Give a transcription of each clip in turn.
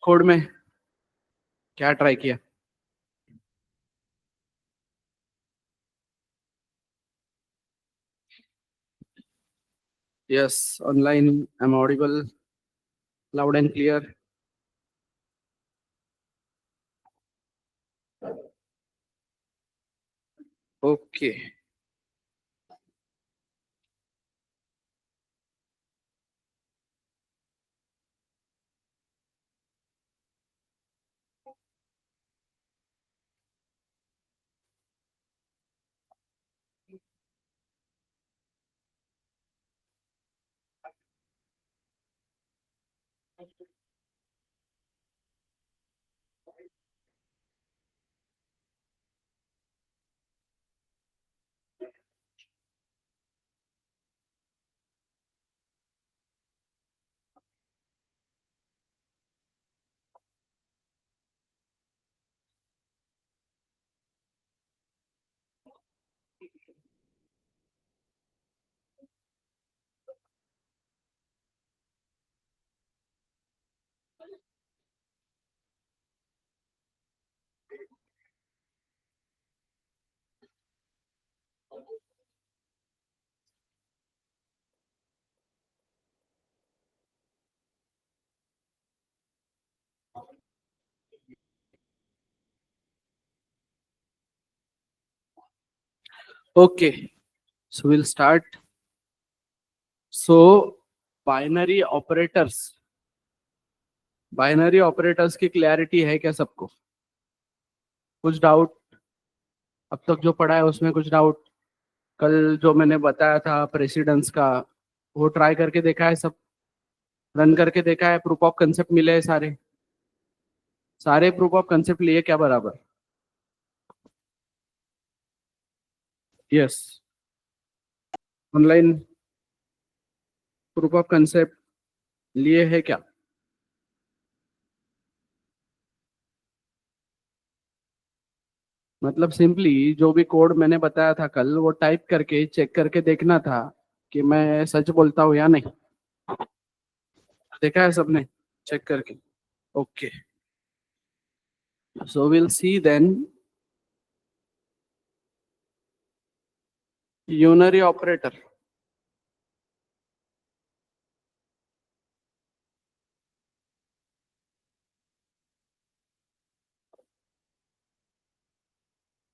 Code में क्या try किया? Yes, online, I am audible, loud and clear. Okay. Okay, so will start. So binary operators, binary operators की clarity है क्या सबको? कुछ डाउट? अब तक जो पढ़ा है उसमें कुछ डाउट? कल जो मैंने बताया था प्रेसिडेंस का, वो ट्राई करके देखा है? सब रन करके देखा है? प्रूफ ऑफ कंसेप्ट मिले हैं सारे? सारे प्रूफ ऑफ कंसेप्ट लिए क्या बराबर? Yes. Online proof of concept लिए है क्या? मतलब सिंपली जो भी कोड मैंने बताया था कल, वो टाइप करके चेक करके देखना था कि मैं सच बोलता हूँ या नहीं. देखा है सबने चेक करके? Okay, so will see then. Unary operator.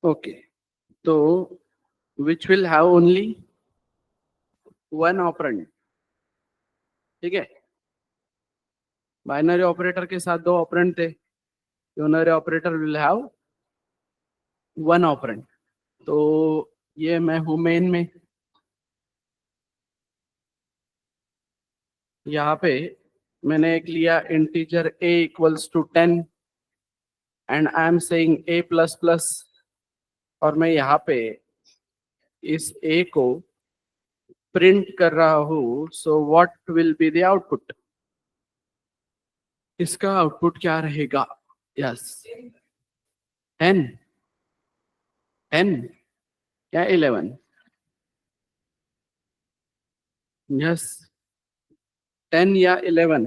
Okay, तो which will have only one operand. ठीक है, बाइनरी ऑपरेटर के साथ दो ऑपरेंड थे. Unary operator will have one operand. तो ये मैं हूं मेन में. यहाँ पे मैंने एक लिया integer a equals to 10 and I am saying a plus plus. और मैं यहाँ पे इस a को प्रिंट कर रहा हूँ. So what will be the output? इसका आउटपुट क्या रहेगा? यस, 10. 10 या 11? यस, 10 या 11?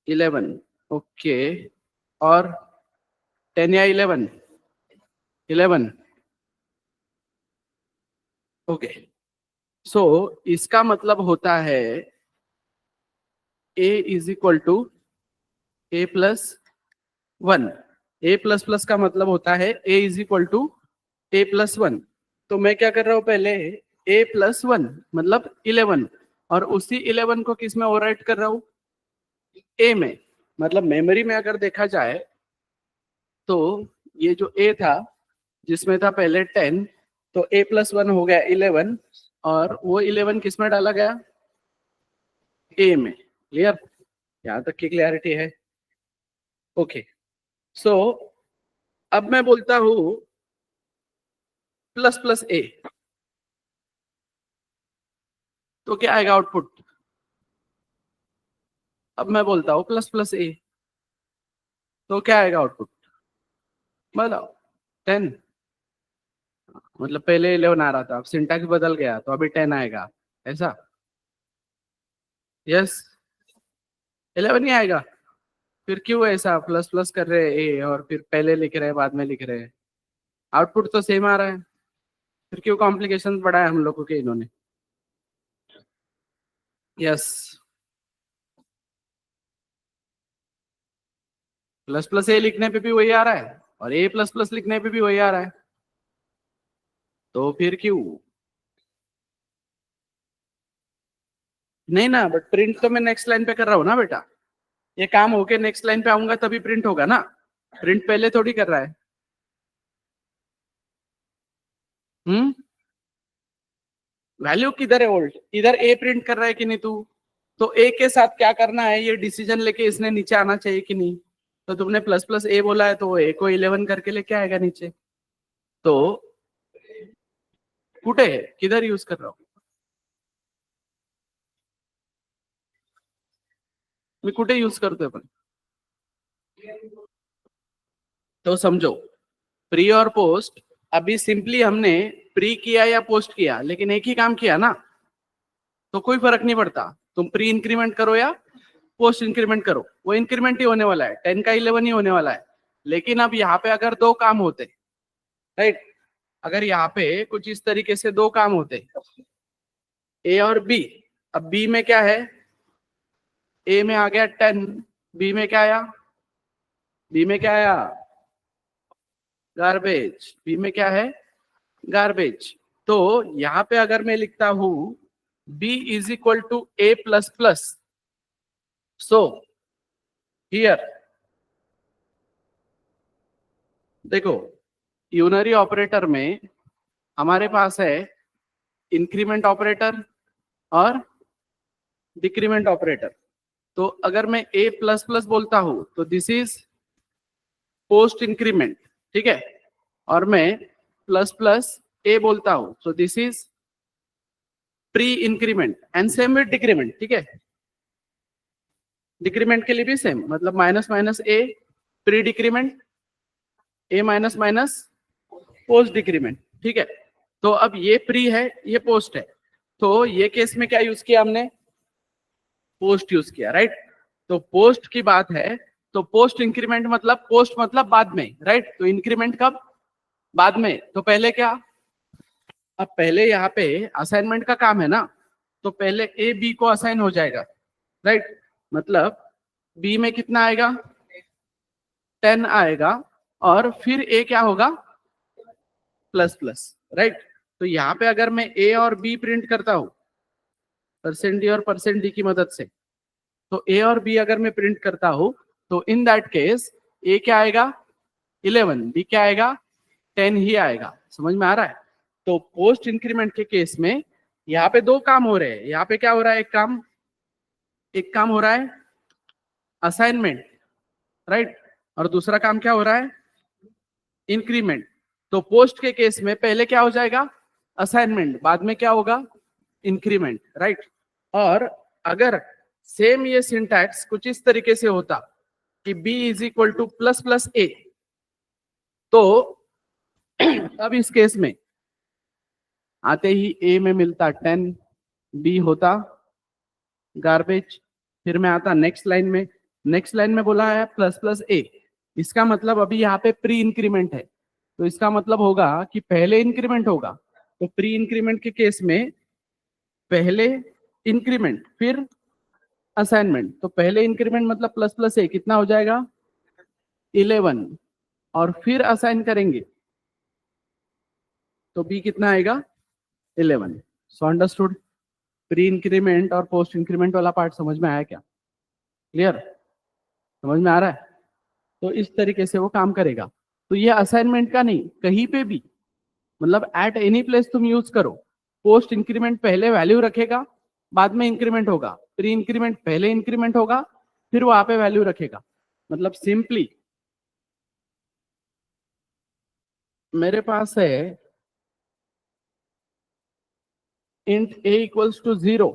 11. ओके, और 10 या 11? 11. ओके, सो इसका मतलब होता है a is equal to a plus 1. a plus plus का मतलब होता है a is equal to a plus 1. तो मैं क्या कर रहा हूं पहले? a प्लस 1 मतलब 11, और उसी 11 को किस में ओवरराइट कर रहा हूं? a में. मतलब मेमोरी में अगर देखा जाए तो ये जो a था, जिसमें था पहले 10, तो a प्लस 1 हो गया 11, और वो 11 किस में डाला गया? a में. क्लियर? यहां तक की क्लियरिटी है? ओके, सो अब मैं बोलता हूं प्लस प्लस a, तो क्या आएगा आउटपुट? अब मैं बोलता हूं प्लस प्लस a, तो क्या आएगा आउटपुट? बताओ. 10. मतलब पहले 11 आ रहा था, अब सिंटैक्स बदल गया तो अभी 10 आएगा, ऐसा? यस 11 ही आएगा। फिर क्यों ऐसा प्लस प्लस कर रहे हैं ए और फिर पहले लिख रहे हैं बाद में लिख रहे हैं? आउटपुट तो सेम आ रहा है, फिर क्यों कॉम्प्लिकेशन बढ़ाया हम लोगों के इन्होंने? यस प्लस प्लस ए लिखने पे भी वही आ रहा है और ए प्लस प्लस लिखने पे भी वही आ रहा है, तो फिर क्यों? नहीं ना, बट प्रिंट तो मैं नेक्स्ट लाइन पे कर रहा हूँ ना बेटा। ये काम होके नेक्स्ट लाइन पे आऊंगा तभी प्रिंट होगा ना, प्रिंट पहले थोड़ी कर रहा है। वैल्यू किधर है ओल्ड? इधर ए प्रिंट कर रहा है कि नहीं तू? तो ए के साथ क्या करना है ये डिसीजन लेके इसने नीचे आना चाहिए कि नहीं? तो तुमने प्लस प्लस ए बोला है तो ए को 11 करके लेके आएगा नीचे। तो कुठे है, किधर यूज कर रहा हूँ मैं, कुठे यूज करतोय पण? तो समझो प्री और पोस्ट, अभी सिंपली हमने प्री किया या पोस्ट किया लेकिन एक ही काम किया ना, तो कोई फर्क नहीं पड़ता तुम प्री इंक्रीमेंट करो या पोस्ट इंक्रीमेंट करो, वो इंक्रीमेंट ही होने वाला है, 10 का 11 ही होने वाला है। लेकिन अब यहाँ पे अगर दो काम होते, राइट, अगर यहाँ पे कुछ इस तरीके से दो काम होते ए और बी, अब बी में क्या है, ए में आ गया 10, बी में क्या आया, बी में क्या आया, गार्बेज, बी में क्या है, गार्बेज। तो यहाँ पे अगर मैं लिखता हूं b is equal to A plus plus, so here देखो यूनरी ऑपरेटर में हमारे पास है इंक्रीमेंट ऑपरेटर और डिक्रीमेंट ऑपरेटर। तो अगर मैं a प्लस प्लस बोलता हूं तो दिस इज पोस्ट इंक्रीमेंट, ठीक है, और मैं प्लस प्लस a बोलता हूं तो this is pre increment and same with decrement, ठीक है। डिक्रीमेंट के लिए भी सेम, मतलब माइनस माइनस ए प्री डिक्रीमेंट, ए माइनस माइनस पोस्ट डिक्रीमेंट, ठीक है। तो अब ये प्री है ये पोस्ट है, तो ये केस में क्या यूज किया हमने, पोस्ट यूज किया, राइट। तो पोस्ट की बात है तो पोस्ट इंक्रीमेंट मतलब पोस्ट मतलब बाद में, राइट। तो इंक्रीमेंट कब, बाद में। तो पहले क्या, अब पहले यहाँ पे असाइनमेंट का काम है ना, तो पहले ए बी को असाइन हो जाएगा, राइट। मतलब बी में कितना आएगा, 10 आएगा, और फिर ए क्या होगा, प्लस प्लस, राइट। तो यहाँ पे अगर मैं ए और बी प्रिंट करता हूं परसेंट डी और परसेंट डी की मदद से, तो ए और बी अगर मैं प्रिंट करता हूं तो इन दैट केस ए क्या आएगा 11, बी क्या आएगा 10 ही आएगा। समझ में आ रहा है? तो पोस्ट इंक्रीमेंट के केस में यहाँ पे दो काम हो रहे हैं। यहाँ पे क्या हो रहा है, एक काम हो रहा है असाइनमेंट, राइट, और दूसरा काम क्या हो रहा है, इंक्रीमेंट। तो पोस्ट के केस में पहले क्या हो जाएगा, असाइनमेंट, बाद में क्या होगा, इंक्रीमेंट, राइट। और अगर सेम ये सिंटैक्स कुछ इस तरीके से होता कि b is equal to plus plus A, तो अब इस केस में आते ही a में मिलता 10, b होता गार्बेज, फिर मैं आता नेक्स्ट लाइन में, नेक्स्ट लाइन में बोला है प्लस प्लस ए, इसका मतलब अभी यहाँ पे प्री इंक्रीमेंट है, तो इसका मतलब होगा कि पहले इंक्रीमेंट होगा। तो प्री इंक्रीमेंट के केस में पहले इंक्रीमेंट फिर असाइनमेंट, तो पहले इंक्रीमेंट मतलब प्लस प्लस ए कितना हो जाएगा 11, और फिर असाइन करेंगे तो बी कितना आएगा 11। So understood? प्री इंक्रीमेंट और पोस्ट इंक्रीमेंट वाला पार्ट समझ में आया क्या, क्लियर, समझ में आ रहा है? तो इस तरीके से वो काम करेगा। तो ये असाइनमेंट का नहीं, कहीं पे भी, मतलब एट एनी प्लेस तुम यूज करो, पोस्ट इंक्रीमेंट पहले वैल्यू रखेगा, बाद में इंक्रीमेंट होगा, प्री इंक्रीमेंट पहले इंक्रीमेंट होगा, फिर वहां पे वैल्यू रखेगा। मतलब सिंपली मेरे पास है int a equals to 0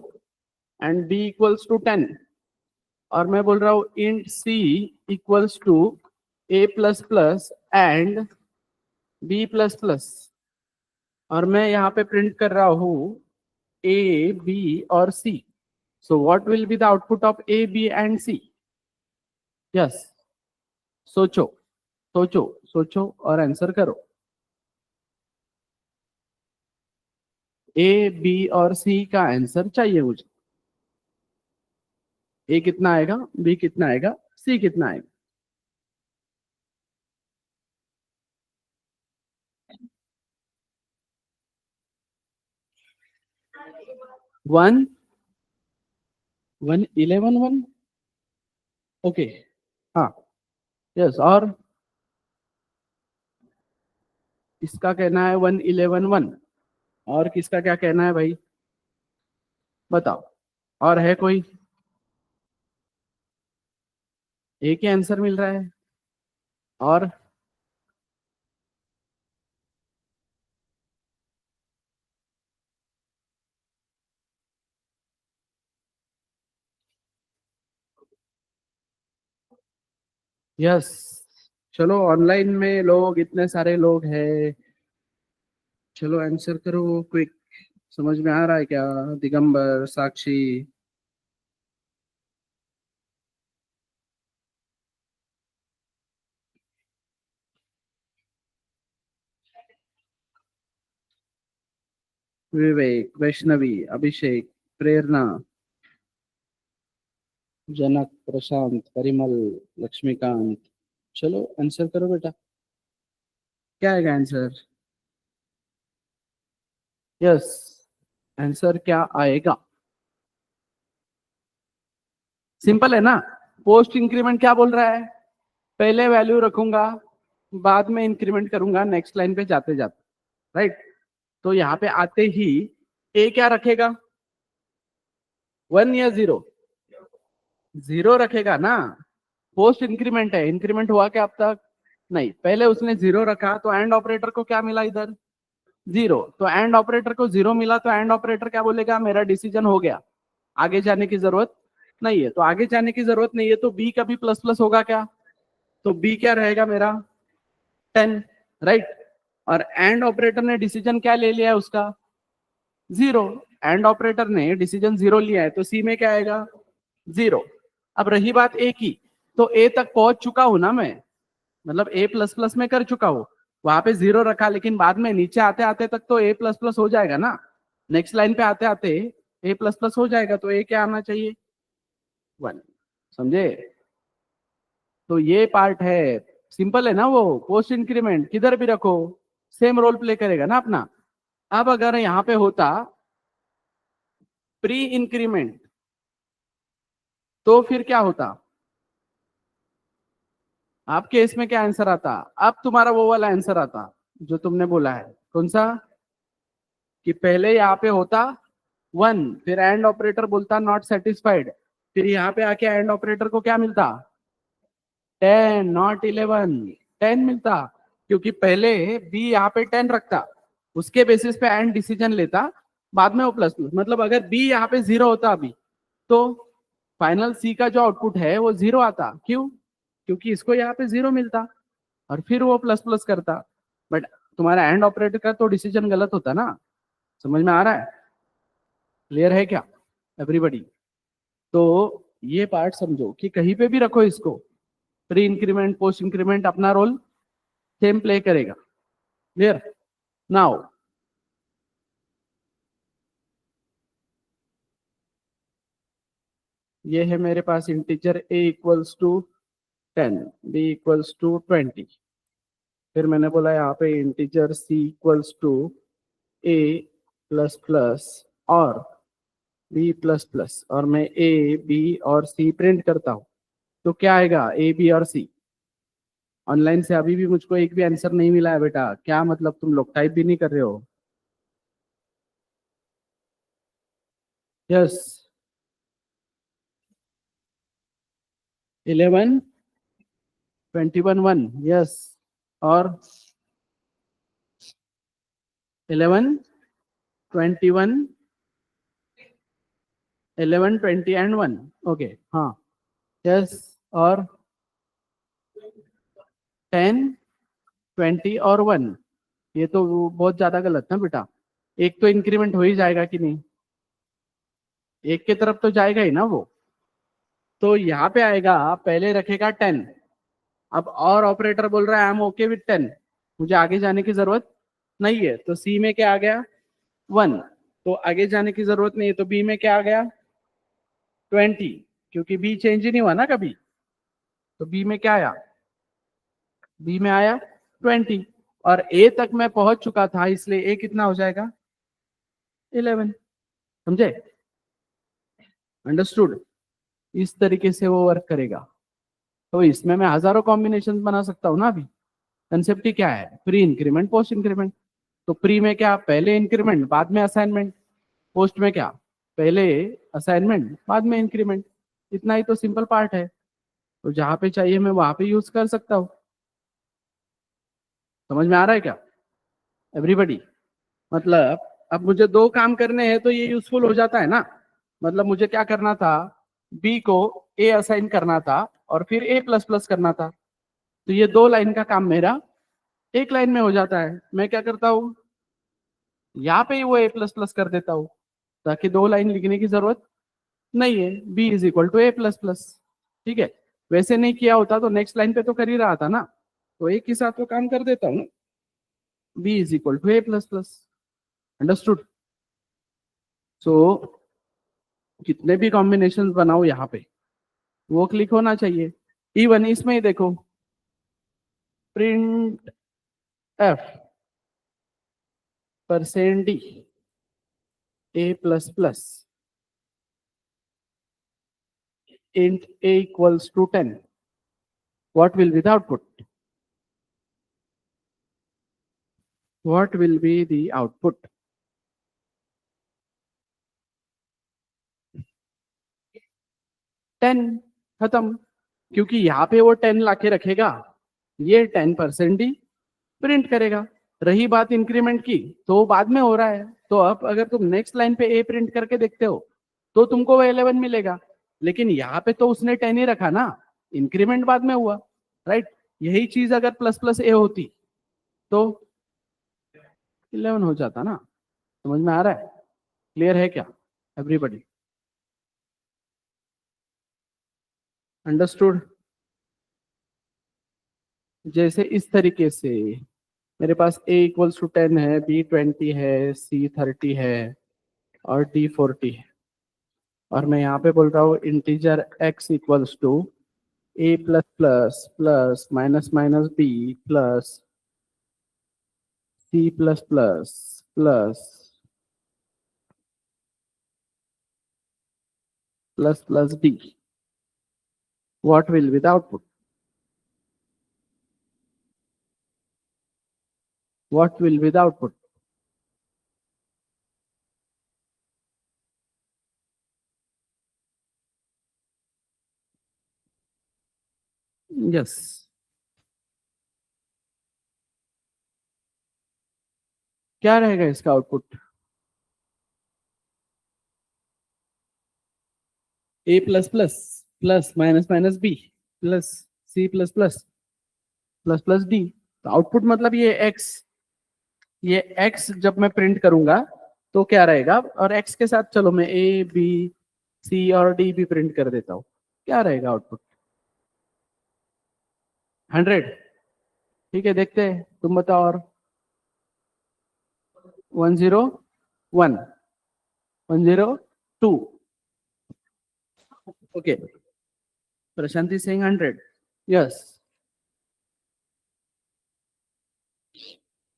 and b equals to 10, और मैं बोल रहा हूं int c equals to a plus plus and b plus plus, और मैं यहाँ पे प्रिंट कर रहा हूं a b और c। So what will be the output of A, B and C? Yes. सोचो सोचो सोचो और आंसर करो. ए, बी और सी का आंसर चाहिए मुझे. ए कितना आएगा, बी कितना आएगा, सी कितना आएगा? वन 1 11 1. ओके. हाँ. यस. और इसका कहना है 1 11 1. और किसका क्या कहना है भाई, बताओ. और है कोई? एक ही आंसर मिल रहा है. और यस. चलो ऑनलाइन में लोग इतने सारे लोग हैं. चलो आंसर करो क्विक. समझ में आ रहा है क्या? दिगंबर, साक्षी. विवेक, वैष्णवी, अभिषेक, प्रेरणा, जनक, प्रशांत, परिमल, लक्ष्मीकांत. चलो आंसर करो बेटा. क्या आएगा आंसर? यस. आंसर क्या आएगा? सिंपल है ना. पोस्ट इंक्रीमेंट क्या बोल रहा है? पहले वैल्यू रखूंगा, बाद में इंक्रीमेंट करूंगा नेक्स्ट लाइन पे जाते जाते. राइट. तो यहाँ पे आते ही ए क्या रखेगा? 1 या 0? 0 रखेगा ना. पोस्ट इंक्रीमेंट है. इंक्रीमेंट हुआ क्या अब तक? नहीं. पहले उसने 0 रखा तो एंड ऑपरेटर को क्या मिला इधर? 0. तो एंड ऑपरेटर को 0 मिला तो एंड ऑपरेटर क्या बोलेगा? मेरा डिसीजन हो गया, आगे जाने की जरूरत नहीं है. तो आगे जाने की जरूरत नहीं है तो बी का भी प्लस प्लस होगा क्या? तो बी क्या रहेगा मेरा? 10. राइट. और एंड ऑपरेटर ने डिसीजन क्या ले लिया है उसका? 0. एंड ऑपरेटर ने डिसीजन 0 लिया है तो सी में क्या आएगा? 0. अब रही बात ए की, तो ए तक पहुंच चुका हूं ना मैं, मतलब ए प्लस प्लस में कर चुका हूं. वहां पे 0 रखा, लेकिन बाद में नीचे आते आते तक तो ए प्लस प्लस हो जाएगा ना. नेक्स्ट लाइन पे आते आते ए प्लस प्लस हो जाएगा तो ए क्या आना चाहिए? 1. समझे? तो ये पार्ट है. सिंपल है ना. वो पोस्ट इंक्रीमेंट किधर भी रखो सेम रोल प्ले करेगा ना अपना. अब अगर यहाँ पे होता प्री इंक्रीमेंट तो फिर क्या होता? आपके इसमें क्या आंसर आता? अब तुम्हारा वो वाला आंसर आता जो तुमने बोला है. कौन सा? कि पहले यहाँ पे होता 1, फिर एंड ऑपरेटर बोलता नॉट सेटिस्फाइड, फिर यहाँ पे आके एंड ऑपरेटर को क्या मिलता? 10, नॉट 11. 10 मिलता, क्योंकि पहले बी यहाँ पे 10 रखता, उसके बेसिस पे एंड डिसीजन लेता, बाद में वो प्लस प्लस. मतलब अगर बी यहाँ पे 0 होता अभी तो फाइनल सी का जो आउटपुट है वो 0 आता. क्यों? क्योंकि इसको यहाँ पे 0 मिलता और फिर वो प्लस प्लस करता. बट तुम्हारा एंड ऑपरेटर का तो डिसीजन गलत होता ना. समझ में आ रहा है? क्लियर है क्या एवरीबॉडी? तो ये पार्ट समझो कि कहीं पे भी रखो इसको, प्री इंक्रीमेंट पोस्ट इंक्रीमेंट अपना रोल सेम प्ले करेगा. क्लियर? नाउ ये है मेरे पास integer a equals to 10, b equals to 20. फिर मैंने बोला यहाँ पे integer c equals to a plus plus और b प्लस प्लस, और मैं a b और c प्रिंट करता हूँ तो क्या आएगा? a b और c. ऑनलाइन से अभी भी मुझको एक भी आंसर नहीं मिला है बेटा. क्या मतलब तुम लोग टाइप भी नहीं कर रहे हो? यस. 11 21 1. यस. और 11 21 11 20 एंड 1. ओके. हाँ. यस. और 10 20 और 1. ये तो बहुत ज्यादा गलत ना बेटा. एक तो इंक्रीमेंट हो ही जाएगा कि नहीं? एक की तरफ तो जाएगा ही ना वो, तो यहाँ पे आएगा, पहले रखेगा 10। अब और ऑपरेटर बोल रहा है आई एम ओके विथ 10, मुझे आगे जाने की जरूरत नहीं है, तो सी में क्या आ गया 1, तो आगे जाने की जरूरत नहीं है, तो बी में क्या आ गया 20, क्योंकि बी चेंज ही नहीं हुआ ना कभी, तो बी में क्या आया, बी में आया 20, और ए तक मैं पहुंच चुका था, इसलिए ए कितना हो जाएगा 11। समझे, अंडरस्टूड, इस तरीके से वो वर्क करेगा। तो इसमें मैं हजारों कॉम्बिनेशन बना सकता हूँ ना। अभी कंसेप्ट ही क्या है, प्री इंक्रीमेंट पोस्ट इंक्रीमेंट। तो प्री में क्या, पहले इंक्रीमेंट बाद में असाइनमेंट, पोस्ट में क्या, पहले असाइनमेंट बाद में इंक्रीमेंट। इतना ही तो सिंपल पार्ट है, तो जहां पे चाहिए मैं वहां पे यूज कर सकता हूँ। समझ में आ रहा है क्या एवरीबॉडी? मतलब अब मुझे दो काम करने हैं तो ये यूजफुल हो जाता है ना। मतलब मुझे क्या करना था, बी को ए असाइन करना था और फिर ए प्लस प्लस करना था, तो ये दो लाइन का काम मेरा एक लाइन में हो जाता है। मैं क्या करता हूँ, यहाँ पे ही वो ए प्लस प्लस कर देता हूँ, ताकि दो लाइन लिखने की जरूरत नहीं है। B is equal to A plus plus, ठीक है। वैसे नहीं किया होता तो नेक्स्ट लाइन पे तो कर ही रहा था ना, तो एक ही साथ वो काम कर देता हूँ, B is equal to A plus plus. Understood? So कितने भी कॉम्बिनेशन बनाओ यहाँ पे वो क्लिक होना चाहिए। इवन इसमें ही देखो, print F percent D A plus plus int a equals to 10, what will be the output? What will be the output? 10, खत्म। क्योंकि यहाँ पे वो 10 लाके रखेगा, ये 10% ही प्रिंट करेगा। रही बात इंक्रीमेंट की, तो बाद में हो रहा है, तो अब अगर तुम नेक्स्ट लाइन पे ए प्रिंट करके देखते हो तो तुमको वो 11 मिलेगा, लेकिन यहाँ पे तो उसने 10 ही रखा ना, इंक्रीमेंट बाद में हुआ, राइट। यही चीज अगर प्लस प्लस ए होती तो 11 हो जाता ना। समझ में आ रहा है, क्लियर है क्या एवरीबॉडी? अंडरस्टूड? जैसे इस तरीके से मेरे पास a इक्वल्स टू 10 है, b 20 है, c 30 है और d 40 है, और मैं यहाँ पे बोल रहा हूँ integer x equals to a plus plus plus minus minus b plus c plus plus plus plus plus d। What will be the output? What will be the output? Yes. क्या रहेगा इसका output? a plus plus plus minus minus b plus c plus plus plus plus d। तो output मतलब ये x जब मैं print करूंगा तो क्या रहेगा, और x के साथ चलो मैं a b c और d भी प्रिंट कर देता हूँ, क्या रहेगा आउटपुट? 100। ठीक है, देखते हैं, तुम बताओ। और 101, 102, ओके। प्रशांति सिंह 100, यस।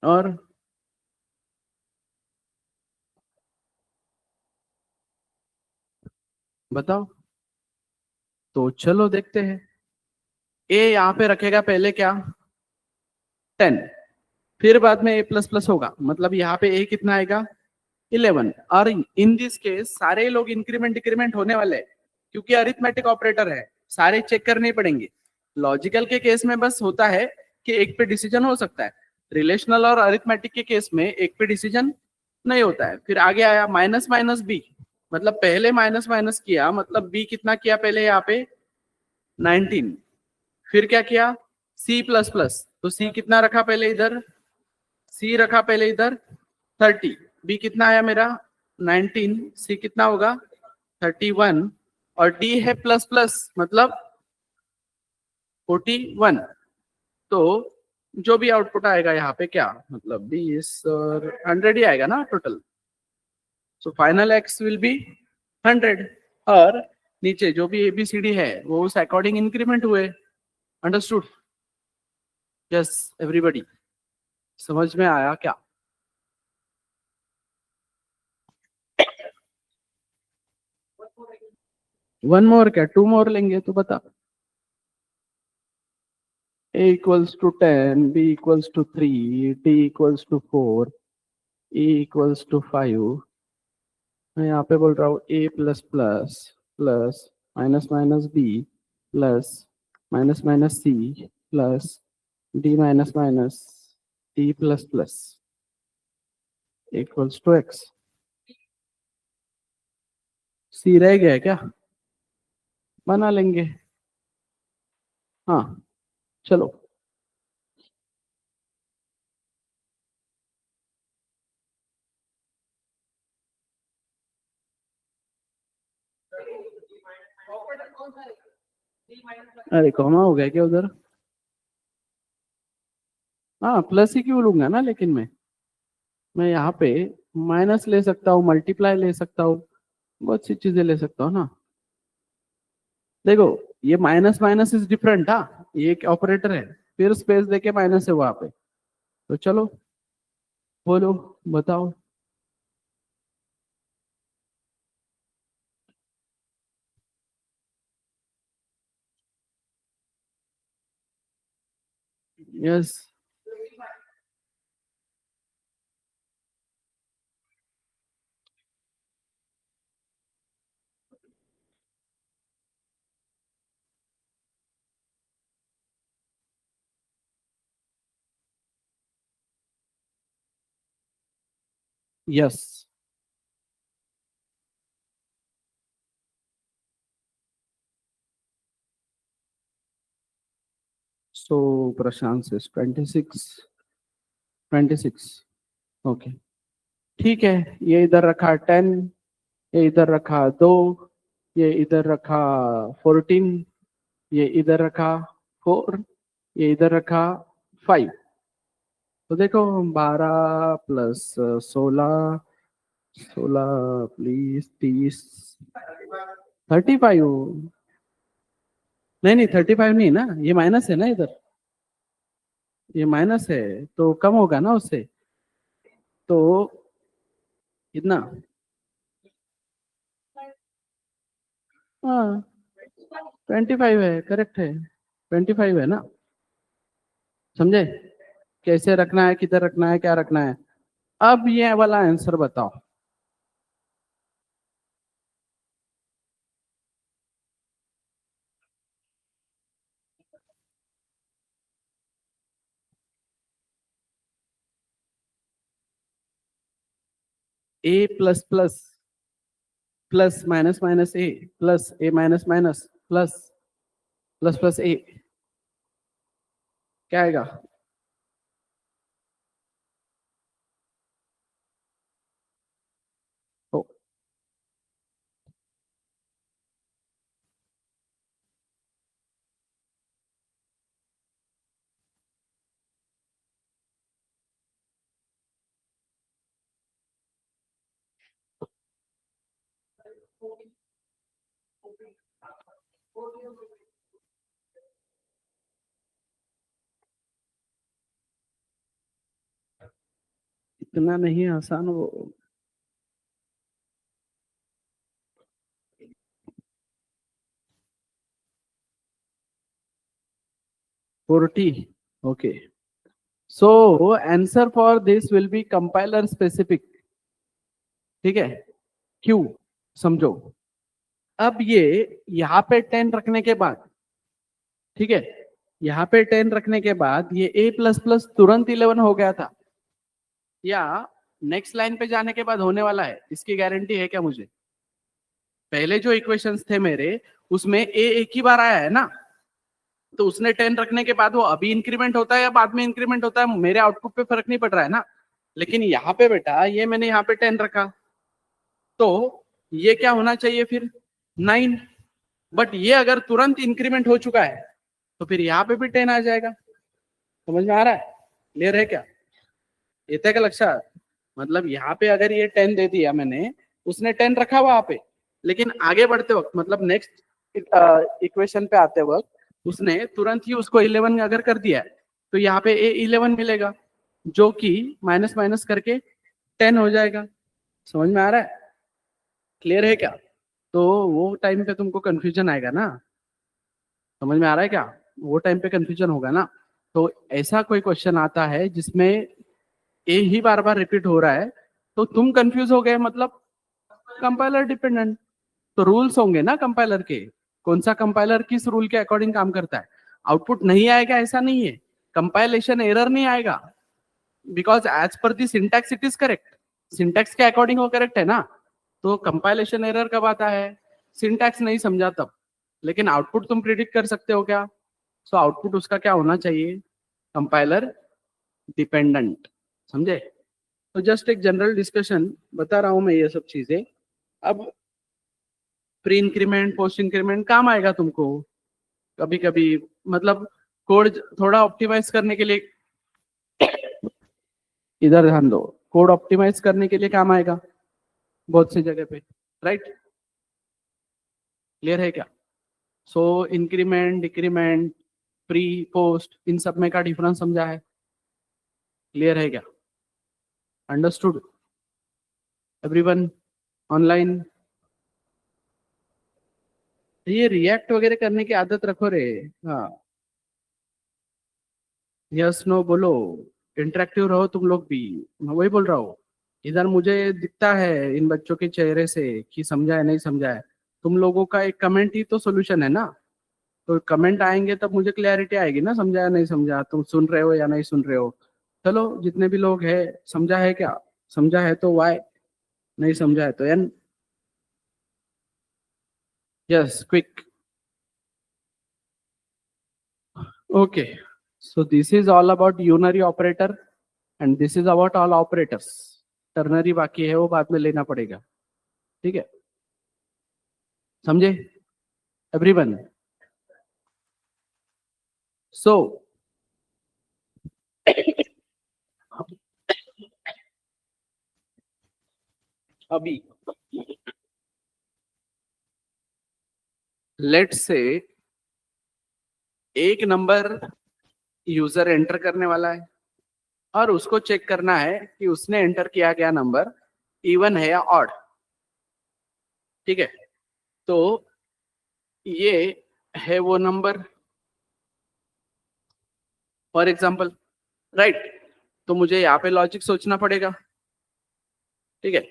और बताओ, तो चलो देखते हैं। ए यहाँ पे रखेगा पहले क्या 10, फिर बाद में ए प्लस प्लस होगा, मतलब यहाँ पे ए कितना आएगा 11। और इन दिस केस सारे लोग इंक्रीमेंट डिक्रीमेंट होने वाले हैं, क्योंकि अरिथमेटिक ऑपरेटर है, सारे चेक करने पड़ेंगे। लॉजिकल के केस में बस होता है कि एक पे डिसीजन हो सकता है, रिलेशनल और अरिथमेटिक के केस में एक पे डिसीजन नहीं होता है। फिर आगे आया माइनस माइनस बी, मतलब पहले माइनस माइनस किया, मतलब बी कितना किया पहले यहाँ पे 19, फिर क्या किया सी प्लस प्लस, तो सी कितना रखा पहले इधर, सी रखा पहले इधर 30, बी कितना आया मेरा 19, सी कितना होगा 31 और डी है प्लस प्लस मतलब 41। तो जो भी आउटपुट आएगा यहाँ पे क्या मतलब 20 और 100 ही आएगा ना total. So final x will be 100 और नीचे जो भी एबीसीडी है वो उस अकॉर्डिंग इंक्रीमेंट हुए। अंडरस्टूड? यस एवरीबॉडी, समझ में आया क्या? वन मोर क्या, टू मोर लेंगे तो बता। a equals to 10, b equals to 3, d equals to 4, e equals to 5। मैं यहाँ पे बोल रहा हूँ a plus plus plus minus minus b plus minus minus c plus d minus minus d plus plus equals to x। c रह गया है क्या? बना लेंगे। हाँ चलो। अरे कॉमा हो गया क्या उधर? हाँ प्लस ही क्यों लूंगा ना, लेकिन मैं यहाँ पे माइनस ले सकता हूँ, मल्टीप्लाई ले सकता हूँ, बहुत सी चीजें ले सकता हूँ ना। देखो ये माइनस माइनस इज डिफरेंट। हाँ ये एक ऑपरेटर है, फिर स्पेस देके माइनस है वहां पे। तो चलो बोलो, बताओ। Yes yes. सो प्रशांत से 26, 26। ओके ठीक है। ये इधर रखा 10, ये इधर रखा 2, ये इधर रखा 14, ये इधर रखा 4, ये इधर रखा 5। तो देखो 12 प्लस 16, 16 प्लीज 30, 35। नहीं नहीं 35 नहीं ना, ये माइनस है ना इधर, ये माइनस है तो कम होगा ना उससे। तो कितना? हाँ 25 है, करेक्ट है, 25 है ना। समझे कैसे रखना है, किधर रखना है, क्या रखना है? अब ये वाला आंसर बताओ। A plus plus plus minus minus A minus minus plus plus plus A क्या आएगा? ओ, इतना नहीं आसान वो। 40। Okay so answer for this will be compiler specific. ठीक है क्यों? समझो। अब ये यहाँ पे 10 रखने के बाद, ठीक है, यहाँ पे 10 रखने के बाद ये a प्लस प्लस तुरंत 11 हो गया था, या नेक्स्ट लाइन पे जाने के बाद होने वाला है, इसकी गारंटी है क्या मुझे? पहले जो इक्वेशंस थे मेरे उसमें a एक ही बार आया है ना, तो उसने 10 रखने के बाद वो अभी इंक्रीमेंट होता है या बाद में इंक्रीमेंट होता है, मेरे आउटपुट पे फर्क नहीं पड़ रहा है ना। लेकिन यहाँ पे बेटा ये मैंने यहाँ पे 10 रखा, तो ये क्या होना चाहिए फिर 9, बट ये अगर तुरंत इंक्रीमेंट हो चुका है तो फिर यहाँ पे भी 10 आ जाएगा। समझ में आ रहा है? क्लियर है क्या? येते का लक्षात? मतलब यहाँ पे अगर ये 10 दे दिया मैंने, उसने 10 रखा वहां पे, लेकिन आगे बढ़ते वक्त मतलब नेक्स्ट इक्वेशन पे आते वक्त उसने तुरंत ही उसको 11 अगर कर दिया है तो यहाँ पे A11 मिलेगा, जो कि माइनस माइनस करके 10 हो जाएगा। समझ में आ रहा है? क्लियर है क्या? तो वो टाइम पे तुमको कंफ्यूजन आएगा ना। समझ में आ रहा है क्या? वो टाइम पे कंफ्यूजन होगा ना। तो ऐसा कोई क्वेश्चन आता है जिसमें ए ही बार बार रिपीट हो रहा है तो तुम कंफ्यूज हो गए, मतलब कंपाइलर डिपेंडेंट। तो रूल्स होंगे ना कंपाइलर के, कौन सा कंपाइलर किस रूल के अकॉर्डिंग काम करता है। आउटपुट नहीं आएगा ऐसा नहीं है, कंपाइलेशन एरर नहीं आएगा, because as per the syntax it is correct. Syntax के अकॉर्डिंग वो करेक्ट है ना। तो कंपाइलेशन एरर कब आता है? सिंटैक्स नहीं समझा तब। लेकिन आउटपुट तुम प्रिडिक्ट कर सकते हो क्या? सो आउटपुट उसका क्या होना चाहिए? Compiler dependent. समझे? तो जस्ट एक जनरल डिस्कशन बता रहा हूं मैं ये सब चीजें। अब प्री इंक्रीमेंट पोस्ट इंक्रीमेंट काम आएगा तुमको कभी कभी, मतलब कोड थोड़ा ऑप्टिमाइज करने के लिए, इधर ध्यान दो, कोड ऑप्टिमाइज करने के लिए काम आएगा बहुत सी जगह पे, राइट? क्लियर है क्या? So increment decrement pre post इन सब में का डिफरेंस समझा है? क्लियर है क्या? Understood everyone online? ये रिएक्ट वगैरह करने की आदत रखो रे। हाँ, यस नो बोलो, इंटरेक्टिव रहो तुम लोग भी। मैं वही बोल रहा हूँ, इधर मुझे दिखता है इन बच्चों के चेहरे से कि समझा है नहीं समझा है। तुम लोगों का एक कमेंट ही तो सोल्यूशन है ना। तो कमेंट आएंगे तब मुझे क्लैरिटी आएगी ना, समझा है नहीं समझा, तुम सुन रहे हो या नहीं सुन रहे हो। चलो जितने भी लोग हैं, समझा है क्या? समझा है तो वाई, नहीं समझा है तो एन। Yes quick. Okay, so this is all about unary operator and this is about all operators. Ternary बाकी है, वो बाद में लेना पड़ेगा। ठीक है, समझे एवरीवन? सो अभी लेट्स से एक नंबर यूजर एंटर करने वाला है और उसको चेक करना है कि उसने एंटर किया गया नंबर इवन है या ऑड। ठीक है, तो ये है वो नंबर फॉर एग्जाम्पल, राइट? तो मुझे यहाँ पे लॉजिक सोचना पड़ेगा। ठीक है,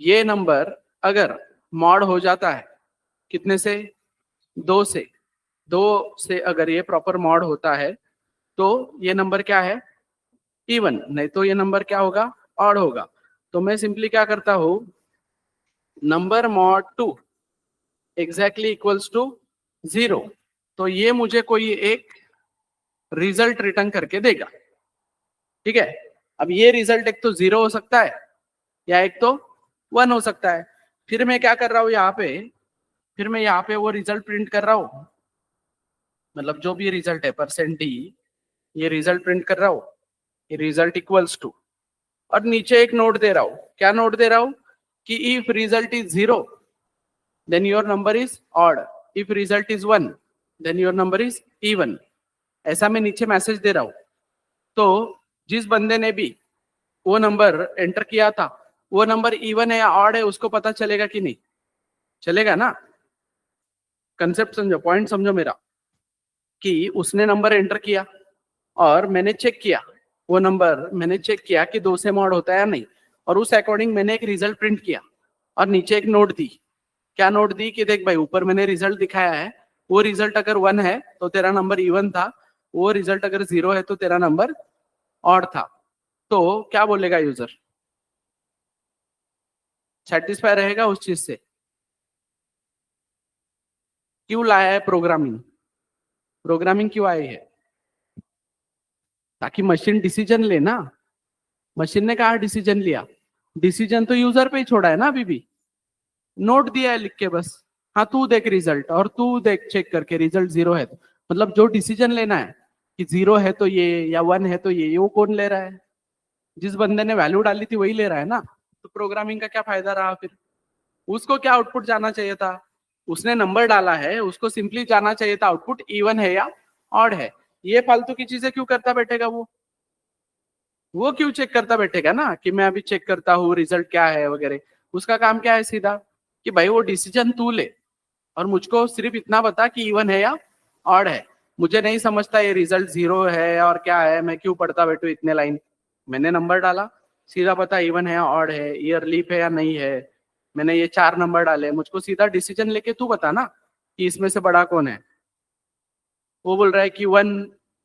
ये नंबर अगर मॉड हो जाता है कितने से? 2 से। 2 से अगर ये प्रॉपर मॉड होता है तो ये नंबर क्या है? इवन, नहीं तो ये नंबर क्या होगा? ऑड होगा। तो मैं सिंपली क्या करता हूं, number mod 2 exactly equals to 0। तो ये मुझे कोई एक रिजल्ट रिटर्न करके देगा। ठीक है, अब ये रिजल्ट एक तो 0 हो सकता है या एक तो 1 हो सकता है। फिर मैं क्या कर रहा हूं यहाँ पे, फिर मैं यहाँ पे वो रिजल्ट प्रिंट कर रहा हूं, मतलब जो भी रिजल्ट है परसेंट डी, ये रिजल्ट प्रिंट कर रहा हूं, ये रिजल्ट इक्वल्स टू, और नीचे एक नोट दे रहा हूं। क्या नोट दे रहा हूं? कि if result is 0 then your number is odd, if result is 1 then your number is even. ऐसा मैं नीचे मैसेज दे रहा हूं। तो जिस बंदे ने भी वो नंबर एंटर किया था, वो नंबर इवन है या ऑड है उसको पता चलेगा कि नहीं? चलेगा ना। कंसेप्ट समझो, पॉइंट समझो मेरा, कि उसने नंबर एंटर किया और मैंने चेक किया, वो नंबर मैंने चेक किया कि 2 से मॉड होता है या नहीं, और उस अकॉर्डिंग मैंने एक रिजल्ट प्रिंट किया और नीचे एक नोट दी। क्या नोट दी? कि देख भाई, ऊपर मैंने रिजल्ट दिखाया है, वो रिजल्ट अगर 1 है तो तेरा नंबर इवन था, वो रिजल्ट अगर 0 है तो तेरा नंबर ऑड था। तो क्या बोलेगा यूजर? सेटिस्फाई रहेगा उस चीज से। क्यों लाया है प्रोग्रामिंग? प्रोग्रामिंग क्यों आई है? ताकि मशीन डिसीजन ले ना। मशीन ने कहा डिसीजन लिया, डिसीजन तो यूजर पे ही छोड़ा है ना अभी भी। नोट दिया है लिख के बस, हाँ तू देख रिजल्ट और तू देख चेक करके रिजल्ट 0 है तो, मतलब जो डिसीजन लेना है कि 0 है तो ये या 1 है तो ये वो कौन ले रहा है? जिस बंदे ने वैल्यू डाली थी वही ले रहा है ना, तो प्रोग्रामिंग का क्या फायदा रहा फिर? उसको क्या आउटपुट जाना चाहिए था? उसने नंबर डाला है, उसको सिंपली जाना चाहिए था आउटपुट इवन है या ऑड है। ये फालतू की चीजें क्यों करता बैठेगा वो क्यों चेक करता बैठेगा ना कि मैं अभी चेक करता हूँ रिजल्ट क्या है वगैरह। उसका काम क्या है सीधा कि भाई वो डिसीजन तू ले और मुझको सिर्फ इतना बता कि इवन है या ऑड है। मुझे नहीं समझता ये रिजल्ट 0 है और क्या है, मैं क्यों पढ़ता बैठू इतने लाइन। मैंने नंबर डाला, सीधा पता इवन है या ऑड है, ईयर लीप है या नहीं है। मैंने ये 4 नंबर डाले, मुझको सीधा डिसीजन लेके तू बता ना कि इसमें से बड़ा कौन है। वो बोल रहा है कि 1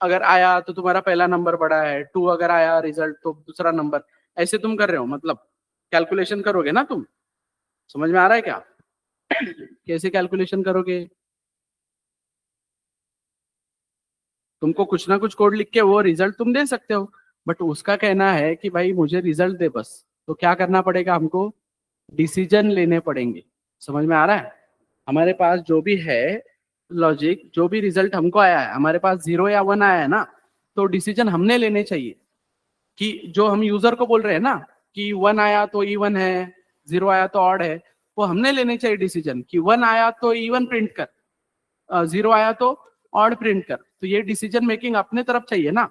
अगर आया तो तुम्हारा पहला नंबर बड़ा है, 2 अगर आया रिजल्ट तो दूसरा नंबर। ऐसे तुम कर रहे हो, मतलब कैलकुलेशन करोगे ना तुम। समझ में आ रहा है क्या? कैसे कैलकुलेशन करोगे? तुमको कुछ ना कुछ कोड लिख के वो रिजल्ट तुम दे सकते हो, बट उसका कहना है कि भाई मुझे रिजल्ट दे बस। तो क्या करना पड़ेगा हमको? डिसीजन लेने पड़ेंगे। समझ में आ रहा है? हमारे पास जो भी है लॉजिक, जो भी रिजल्ट हमको आया है, हमारे पास 0 या 1 आया है ना, तो डिसीजन हमने लेने चाहिए कि जो हम यूजर को बोल रहे हैं ना कि 1 आया तो इवन है, 0 आया तो ऑड है, वो हमने लेने चाहिए डिसीजन कि 1 आया तो इवन प्रिंट कर, 0 आया तो ऑड प्रिंट कर। तो ये डिसीजन मेकिंग अपने तरफ चाहिए ना।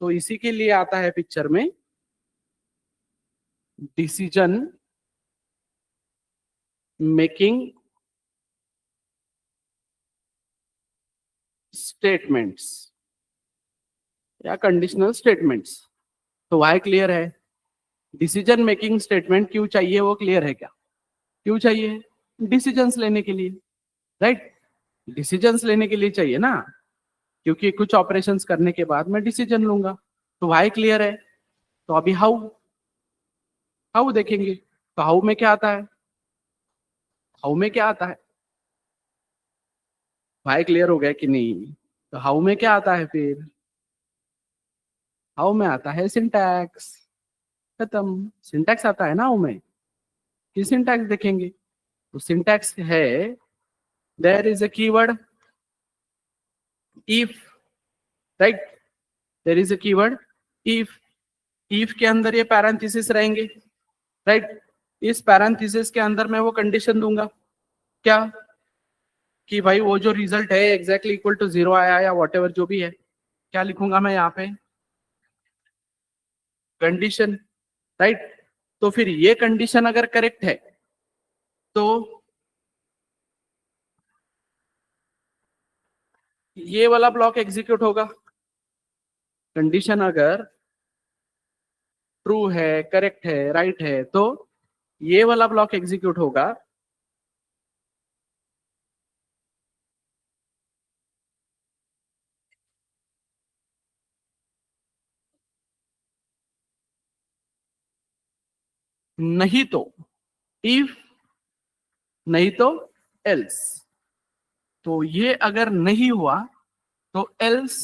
तो इसी के लिए आता है पिक्चर में डिसीजन मेकिंग स्टेटमेंट्स या कंडीशनल स्टेटमेंट्स। तो वाई क्लियर है? डिसीजन मेकिंग स्टेटमेंट क्यों चाहिए वो क्लियर है क्या? क्यों चाहिए? डिसीजंस लेने के लिए, राइट? डिसीजंस लेने के लिए चाहिए ना, क्योंकि कुछ ऑपरेशंस करने के बाद मैं डिसीजन लूंगा। तो वाई क्लियर है? तो अभी हाउ, हाउ देखेंगे। तो हाउ में क्या आता है? हाउ में क्या आता है? वाई क्लियर हो गया कि नहीं? तो हाउ में क्या आता है फिर? हाउ में आता है सिंटैक्स। खत्म, सिंटैक्स आता है ना हाउ में। किस सिंटैक्स देखेंगे? तो सिंटैक्स है there is a keyword if, right? There is a keyword if. If के अंदर ये पैरेंथेसिस रहेंगे, राइट? इस पैरेंथेसिस के अंदर मैं वो कंडीशन दूंगा क्या कि भाई वो जो रिजल्ट है एग्जैक्टली इक्वल टू 0 आया या वॉट जो भी है। क्या लिखूंगा मैं यहाँ पे? Condition, right? तो फिर ये कंडीशन अगर करेक्ट है तो ये वाला ब्लॉक एग्जीक्यूट होगा। कंडीशन अगर ट्रू है, करेक्ट है, राइट है, तो ये वाला ब्लॉक एग्जीक्यूट होगा। नहीं तो इफ, नहीं तो एल्स। तो ये अगर नहीं हुआ तो एल्स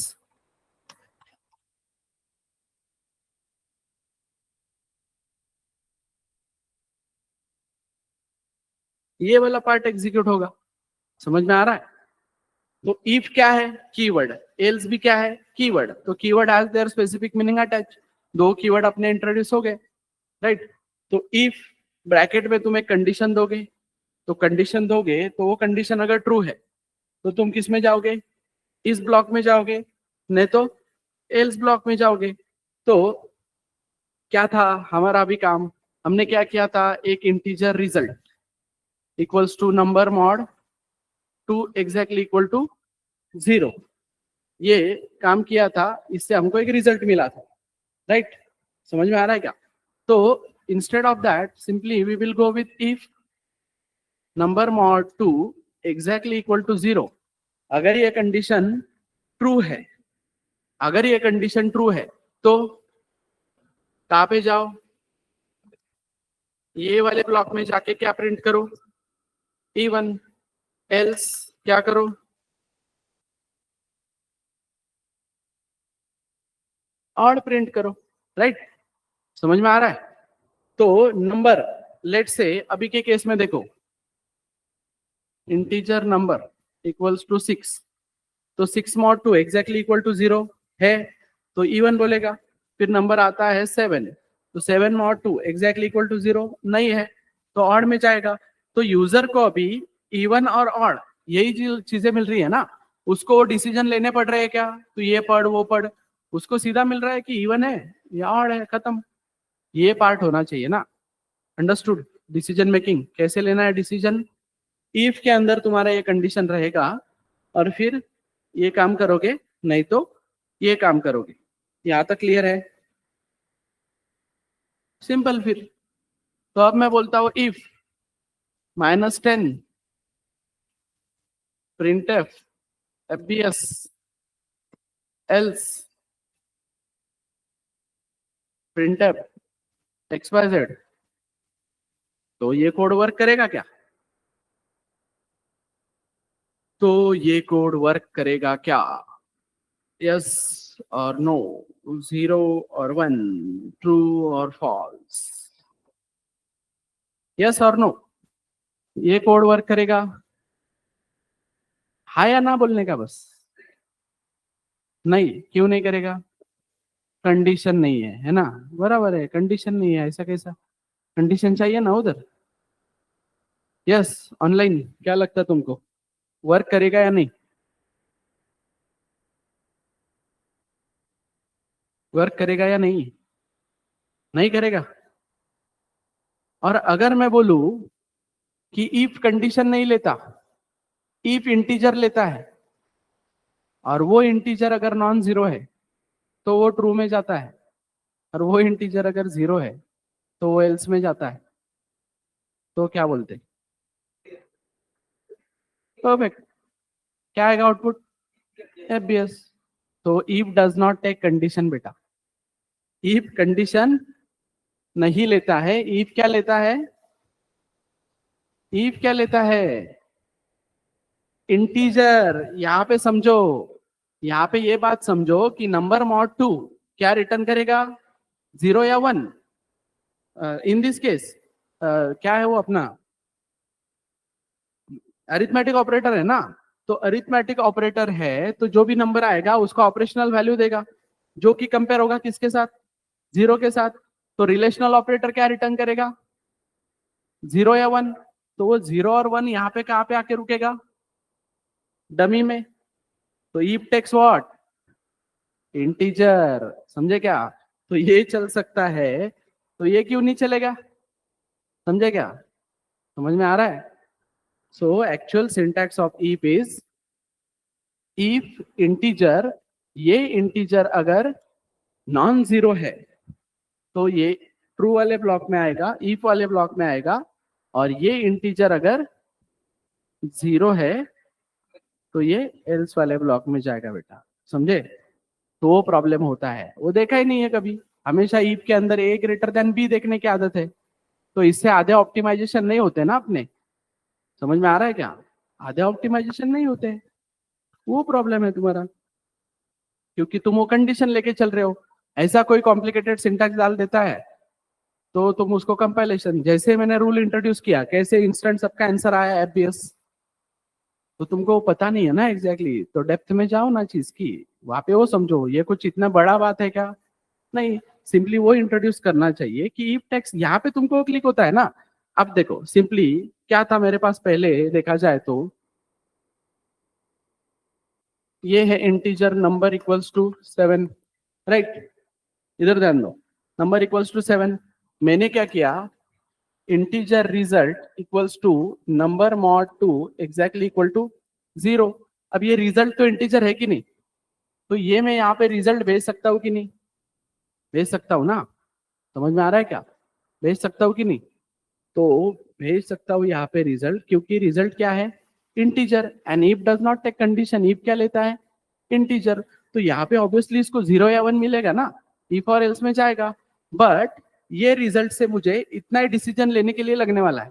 ये वाला पार्ट एग्जीक्यूट होगा। समझ में आ रहा है? तो इफ क्या है? कीवर्ड। एल्स भी क्या है? कीवर्ड। तो keyword has their specific meaning attach. दो कीवर्ड अपने इंट्रोड्यूस हो गए, राइट? तो इफ ब्रैकेट में तुम एक कंडीशन दोगे, तो कंडीशन दोगे तो वो कंडीशन अगर ट्रू है तो तुम किस में जाओगे? इस ब्लॉक में जाओगे, नहीं तो एल्स ब्लॉक में जाओगे। तो क्या था हमारा अभी काम? हमने क्या किया था? एक integer result equals to number mod two exactly equal to 0, ये काम किया था। इससे हमको एक रिजल्ट मिला था, राइट? समझ में आ रहा है क्या? तो instead of that simply we will go with if number mod two exactly equal to 0। अगर ये कंडीशन ट्रू है, अगर ये कंडीशन ट्रू है तो कहाँ पे जाओ? ये वाले ब्लॉक में जाके क्या प्रिंट करो? इवन। एल्स क्या करो? ऑड प्रिंट करो, राइट? समझ में आ रहा है? तो नंबर, लेट से अभी के केस में देखो, इंटीजर नंबर इक्वल्स टू 6, तो 6 mod 2 एग्जैक्टली इक्वल टू 0 है, तो इवन बोलेगा। फिर नंबर आता है 7, तो 7 mod 2 एग्जैक्टली इक्वल टू 0 नहीं है, तो ऑड में जाएगा। तो यूजर को अभी इवन और ऑड यही चीजें मिल रही है ना, उसको डिसीजन लेने पड़ रहे हैं क्या, तो ये पढ़ वो पढ़, उसको सीधा मिल रहा है कि इवन है या ऑड है, खत्म। ये पार्ट होना चाहिए ना, अंडरस्टूड। डिसीजन मेकिंग कैसे लेना है डिसीजन, इफ के अंदर तुम्हारा ये कंडीशन रहेगा और फिर ये काम करोगे, नहीं तो ये काम करोगे। यहां तक क्लियर है, सिंपल। फिर तो अब मैं बोलता हूं if -10 printf fps else printf xyz, तो ये कोड वर्क करेगा क्या, तो ये कोड वर्क करेगा क्या, यस और नो, 0 और 1, ट्रू और फॉल्स, यस और नो, ये कोड वर्क करेगा। हाँ या ना बोलने का बस, नहीं क्यों नहीं करेगा, कंडीशन नहीं है ना, बराबर है, कंडीशन नहीं है, ऐसा कैसा, कंडीशन चाहिए ना उधर। यस ऑनलाइन, क्या लगता है तुमको, वर्क करेगा या नहीं, वर्क करेगा या नहीं, नहीं करेगा। और अगर मैं बोलूं कि इफ कंडीशन नहीं लेता, इफ इंटीजर लेता है, और वो इंटीजर अगर नॉन जीरो है तो वो ट्रू में जाता है, और वो इंटीजर अगर जीरो है तो वो एल्स में जाता है, तो क्या बोलते, परफेक्ट। क्या आएगा आउटपुट, एफबीएस। तो if does not take condition बेटा, इफ कंडीशन नहीं लेता है, इफ क्या लेता है, इफ क्या लेता है, इंटीजर। यहां पे समझो, यहां पे ये बात समझो कि नंबर मॉड 2 क्या रिटर्न करेगा, 0 या 1, इन दिस केस क्या है वो अपना अरिथमेटिक ऑपरेटर है ना, तो अरिथमेटिक ऑपरेटर है तो जो भी नंबर आएगा उसका ऑपरेशनल वैल्यू देगा, जो कि कंपेयर होगा किसके साथ, 0 के साथ। तो रिलेशनल ऑपरेटर क्या रिटर्न करेगा, 0 या 1, तो वो 0 और 1 यहाँ पे कहाँ पे आके रुकेगा, डमी में। तो इफ टेक्स व्हाट, इंटीजर, समझे क्या, तो ये चल सकता है, तो ये क्यों नहीं चलेगा, समझे क्या, समझ में आ रहा है। So actual syntax of if is, if integer, ये इंटीजर अगर नॉन जीरो है तो ये ट्रू वाले ब्लॉक में आएगा, इफ वाले ब्लॉक में आएगा, और ये इंटीजर अगर जीरो है तो ये एल्स वाले ब्लॉक में जाएगा बेटा, समझे। तो वो प्रॉब्लम होता है, वो देखा ही नहीं है कभी, हमेशा इफ के अंदर ए ग्रेटर देन बी देखने की आदत है, तो इससे आधे ऑप्टिमाइजेशन नहीं होते ना अपने, समझ में आ रहा है क्या, आधे ऑप्टिमाइजेशन नहीं होते, वो प्रॉब्लम है तुम्हारा, क्योंकि तुम वो कंडीशन लेके चल रहे हो। ऐसा कोई कॉम्प्लिकेटेड सिंटैक्स डाल देता है तो तुम उसको कंपाइलेशन, जैसे मैंने रूल इंट्रोड्यूस किया, कैसे इंस्टेंट सबका आंसर आया एफबीएस, तो तुमको पता नहीं है ना एग्जैक्टली, तो डेप्थ में जाओ ना चीज की, वहां पे वो समझो, ये कुछ इतना बड़ा बात है क्या, नहीं, सिंपली वो इंट्रोड्यूस करना चाहिए कि इफ टेक्स्ट, यहाँ पे तुमको क्लिक होता है ना। अब देखो सिंपली क्या था मेरे पास, पहले देखा जाए तो ये है integer number equals to 7, right, इधर ध्यान दो, नंबर इक्वल्स टू 7, मैंने क्या किया, integer result equals to number mod 2 exactly equal to 0। अब ये रिजल्ट तो इंटीजर है कि नहीं, तो ये मैं यहाँ पे रिजल्ट भेज सकता हूँ कि नहीं, भेज सकता हूँ ना, समझ में आ रहा है क्या, भेज सकता हूँ कि नहीं, तो भेज सकता हूँ यहाँ पे रिजल्ट, क्योंकि रिजल्ट क्या है, integer, and if does not take condition, if क्या लेता है, इंटीजर, तो यहाँ पे ऑब्वियसली इसको 0 या 1 मिलेगा ना, इफ और एल्स में जाएगा। बट ये रिजल्ट से मुझे इतना ही डिसीजन लेने के लिए लगने वाला है,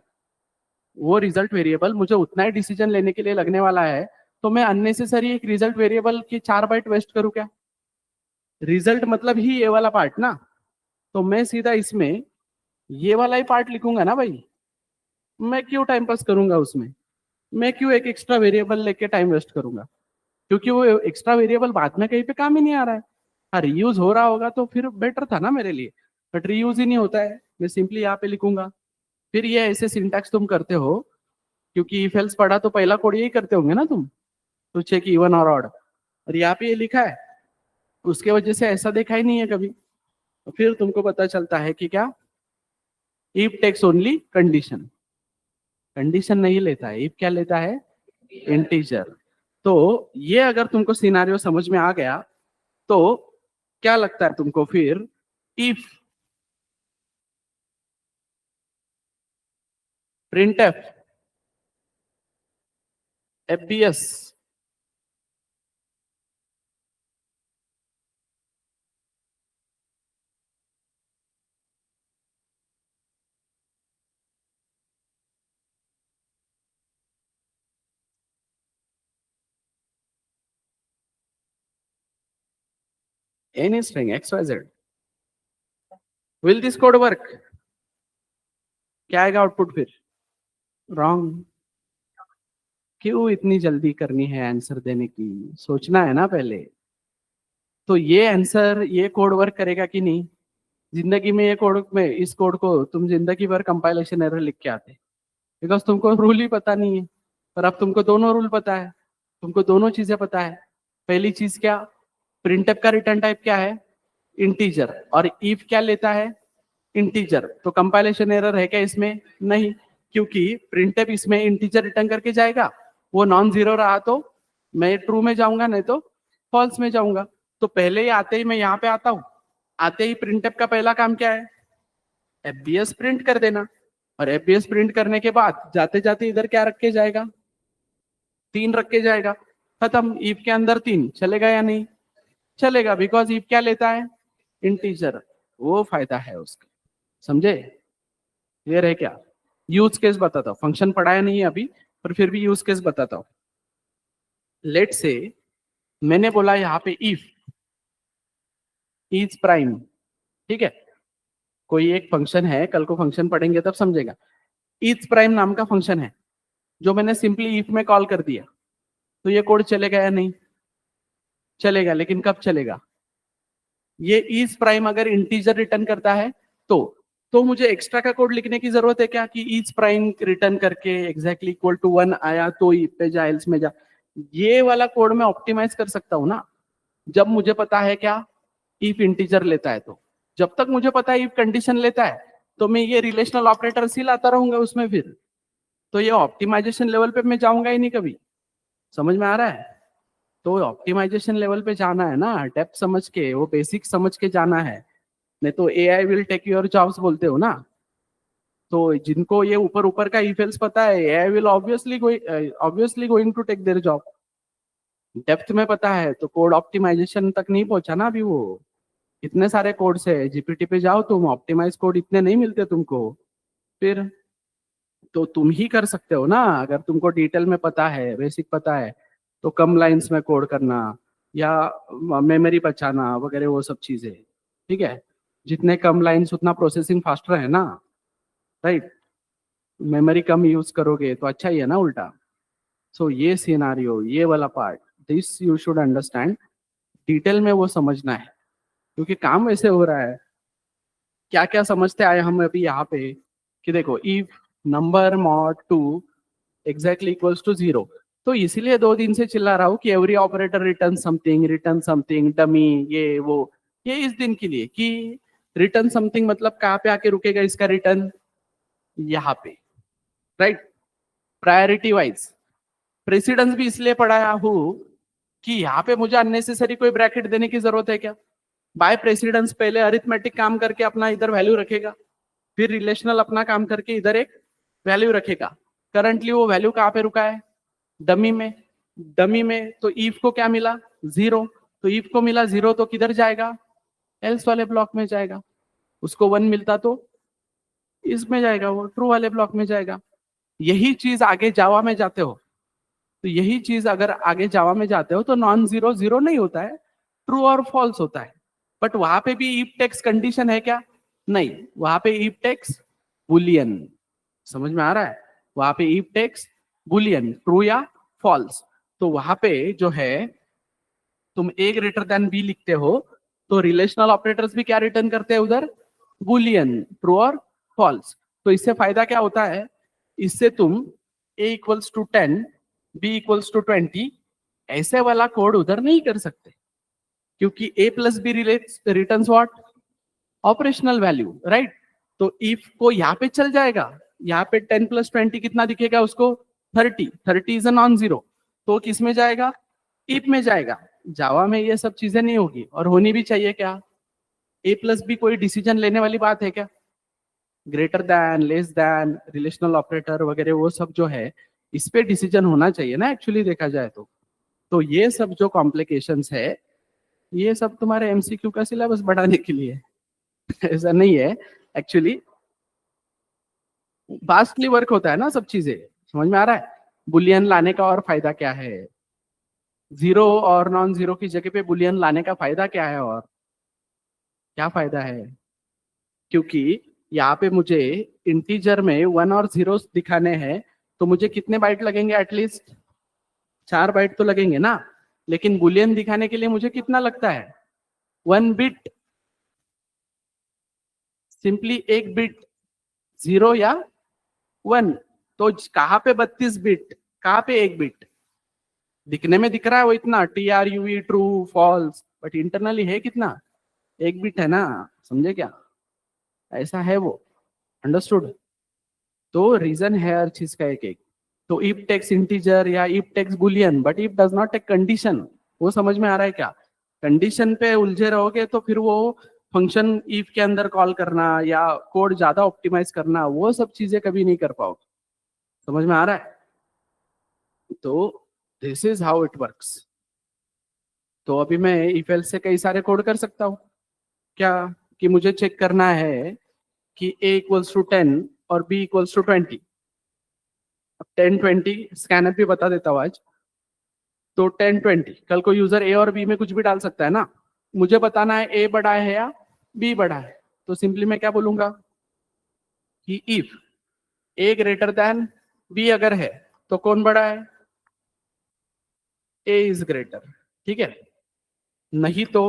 वो रिजल्ट वेरिएबल मुझे उतना ही डिसीजन लेने के लिए लगने वाला है, तो मैं अननेसेसरी एक रिजल्ट वेरिएबल की 4 बाइट वेस्ट करूँ क्या, रिजल्ट मतलब ही ये वाला पार्ट ना, तो मैं सीधा इसमें ये वाला ही पार्ट लिखूंगा ना भाई, मैं क्यों टाइम पास करूंगा उसमें, मैं क्यों एक एक्स्ट्रा वेरिएबल लेके टाइम वेस्ट करूंगा, क्योंकि वो एक्स्ट्रा वेरिएबल बाद में कहीं पे काम ही नहीं आ रहा है। हाँ, रीयूज हो रहा होगा तो फिर बेटर था ना मेरे लिए, बट रीयूज ही नहीं होता है, मैं सिंपली यहाँ पे लिखूंगा। फिर ये ऐसे सिंटैक्स तुम करते हो, क्योंकि इफ एल्स पढ़ा तो पहला कोड यही करते होंगे ना तुम, तो चेक इवन और ऑड, और यहाँ पे ये लिखा है, उसके वजह से ऐसा देखा ही नहीं है कभी। तो फिर तुमको पता चलता है कि क्या, if takes only condition, condition नहीं लेता है, इफ क्या लेता है, इंटीजर। तो ये अगर तुमको सिनारियो समझ में आ गया तो क्या लगता है तुमको फिर, if printf FBS any string XYZ, will this code work, क्या आएगा आउटपुट फिर, रॉन्ग। क्यों इतनी जल्दी करनी है आंसर देने की, सोचना है ना पहले। तो ये आंसर, ये कोड वर्क करेगा कि नहीं जिंदगी में, ये कोड में, इस कोड को तुम जिंदगी भर कंपाइलेशन एरर लिख के आते, बिकॉज तुमको रूल ही पता नहीं है। पर अब तुमको दोनों रूल पता है, तुमको दोनों चीजें पता है। पहली चीज क्या, प्रिंटफ का रिटर्न टाइप क्या है, इंटीजर, और इफ क्या लेता है, इंटीजर। तो कंपाइलेशन एरर है क्या इसमें, नहीं, क्योंकि प्रिंटफ इसमें इंटीजर रिटर्न करके जाएगा, वो नॉन जीरो रहा तो मैं ट्रू में जाऊंगा, नहीं तो फॉल्स में जाऊंगा। तो पहले ही आते ही मैं यहाँ पे आता हूँ, आते ही प्रिंटफ का पहला काम क्या है, एफबीएस प्रिंट कर देना, और एफबीएस प्रिंट करने के बाद जाते जाते इधर क्या रख के जाएगा, 3 रख के जाएगा, खत्म। इफ के अंदर 3 चलेगा या नहीं, चलेगा, बिकॉज इफ क्या लेता है, इंटीजर। वो फायदा है उसका, समझे, क्लियर है क्या। यूज केस बताता हूँ, फंक्शन पढ़ाया नहीं है अभी, पर फिर भी यूज केस बताता हूँ। लेट से मैंने बोला यहाँ पे इफ इज प्राइम, ठीक है, कोई एक फंक्शन है, कल को फंक्शन पढ़ेंगे तब समझेगा। इज प्राइम नाम का फंक्शन है जो मैंने सिंपली इफ में कॉल कर दिया, तो ये कोड चलेगा या नहीं, चलेगा, लेकिन कब चलेगा, ये इज प्राइम अगर इंटीजर रिटर्न करता है तो मुझे एक्स्ट्रा का कोड लिखने की जरूरत है क्या, कि इज प्राइम रिटर्न करके एग्जैक्टली इक्वल टू 1 आया तो इफ पे जा, एल्स में जा। ये वाला कोड मैं ऑप्टिमाइज कर सकता हूं ना, जब मुझे पता है क्या, इफ इंटीजर लेता है। तो जब तक मुझे पता है इफ कंडीशन लेता है, तो मैं ये रिलेशनल ऑपरेटर ही लाता रहूंगा उसमें फिर, तो ये ऑप्टिमाइजेशन लेवल पे मैं जाऊंगा ही नहीं कभी। समझ में आ रहा है। तो ऑप्टिमाइजेशन लेवल पे जाना है ना, डेप्थ समझ के, वो बेसिक समझ के जाना है, नहीं तो AI will take your jobs बोलते हो ना। तो जिनको ये ऊपर ऊपर का इफेल्स पता है, AI will obviously going to take their job. Depth में पता है तो कोड ऑप्टिमाइजेशन तक नहीं पहुंचा ना अभी वो। इतने सारे कोड्स है, जीपीटी पे जाओ तुम, ऑप्टिमाइज कोड इतने नहीं मिलते तुमको। फिर तो तुम ही कर सकते हो ना, अगर तुमको डिटेल में पता है, बेसिक पता है, तो कम लाइंस में कोड करना या मेमोरी बचाना वगैरह वो सब चीजें, ठीक है। जितने कम लाइंस उतना प्रोसेसिंग फास्टर है ना, राइट। मेमोरी कम यूज करोगे तो अच्छा ही है ना उल्टा। सो ये सिनारियो, ये वाला part, this you should understand, detail में वो समझना है, क्योंकि काम वैसे हो रहा है। क्या क्या समझते आए हम अभी यहाँ पे, कि देखो if number mod 2 exactly equals to 0, तो इसीलिए 2 दिन से चिल्ला रहा हूँ कि every operator return something dummy, ये वो, ये इस दिन के लिए कि रिटर्न समथिंग मतलब कहाँ पे आके रुकेगा इसका रिटर्न, यहाँ पे, राइट। प्रायोरिटी वाइज प्रेसिडेंस भी इसलिए पढ़ाया हूँ कि यहाँ पे मुझे अननेसेसरी कोई ब्रैकेट देने की जरूरत है क्या। बाय प्रेसिडेंस पहले अरिथमेटिक काम करके अपना इधर वैल्यू रखेगा, फिर रिलेशनल अपना काम करके इधर एक वैल्यू रखेगा। करंटली वो वैल्यू कहाँ पे रुका है, डमी में। डमी में तो ईफ को क्या मिला, 0, तो ईफ को मिला 0 तो किधर जाएगा, एल्स वाले ब्लॉक में जाएगा। उसको 1 मिलता तो इसमें जाएगा, वो ट्रू वाले ब्लॉक में जाएगा। यही चीज आगे जावा में जाते हो, तो यही चीज अगर आगे जावा में जाते हो तो नॉन जीरो जीरो नहीं होता है, ट्रू और फॉल्स होता है। बट वहां पे भी इफ टेक्स कंडीशन है क्या, नहीं, वहां पे इफ टेक्स बुलियन। समझ में आ रहा है, वहां पे इफ टेक्स बुलियन, ट्रू या फॉल्स। तो वहां पे जो है तुम ए ग्रेटर देन बी लिखते हो तो रिलेशनल ऑपरेटर्स भी क्या रिटर्न करते हैं उधर, बुलियन, ट्रू और फॉल्स। तो इससे फायदा क्या होता है, इससे तुम a equals to 10 b equals to 20 ऐसे वाला कोड उधर नहीं कर सकते, क्योंकि a plus b returns what, operational value, right. तो इफ को यहाँ पे चल जाएगा, यहाँ पे 10 + 20 कितना दिखेगा उसको, 30, 30 इज अ नॉन जीरो, तो किस में जाएगा, इफ में जाएगा। जावा में ये सब चीजें नहीं होगी, और होनी भी चाहिए क्या, ए प्लस बी कोई डिसीजन लेने वाली बात है क्या, greater than, less than, relational operator वगैरह वो सब जो है इस पे डिसीजन होना चाहिए ना एक्चुअली देखा जाए तो ये सब जो कॉम्प्लिकेशंस है ये सब तुम्हारे एमसीक्यू का सिलेबस बढ़ाने के लिए ऐसा नहीं है एक्चुअली, वास्टली वर्क होता है ना सब चीजें, समझ में आ रहा है। बुलियन लाने का और फायदा क्या है, जीरो और नॉन जीरो की जगह पे बुलियन लाने का फायदा क्या है, और क्या फायदा है, क्योंकि यहाँ पे मुझे इंटीजर में 1 और 0 दिखाने हैं तो मुझे कितने बाइट लगेंगे, एटलीस्ट 4 बाइट तो लगेंगे ना। लेकिन बुलियन दिखाने के लिए मुझे कितना लगता है, 1 बिट, सिंपली 1 बिट, 0 या 1। तो कहाँ पे 32 बिट, कहाँ पे 1 बिट, दिखने में दिख रहा है वो इतना TRUE, true false, but internally है कितना, 1 बिट है ना, समझे क्या, ऐसा है वो, अंडरस्टूड। तो रीजन है हर चीज का एक एक। तो इफ टेक्स इंटीजर या if takes boolean, but if does not take condition, वो समझ में आ रहा है क्या, कंडीशन पे उलझे रहोगे तो फिर वो फंक्शन इफ के अंदर कॉल करना या कोड ज्यादा ऑप्टिमाइज करना वो सब चीजें कभी नहीं कर पाओगे, समझ में आ रहा है। तो this is how it works. तो अभी मैं इफ एल्स से कई सारे कोड कर सकता हूँ क्या, कि मुझे चेक करना है कि a इक्वल्स टू 10 और b इक्वल्स टू 20। अब 10 20 स्कैनर भी बता देता हूँ आज। तो 10 20 कल को यूजर a और b में कुछ भी डाल सकता है ना, मुझे बताना है a बड़ा है या b बड़ा है। तो सिंपली मैं क्या बोलूंगा कि if a greater than b अगर है तो कौन बड़ा है, a इज ग्रेटर, ठीक है, नहीं तो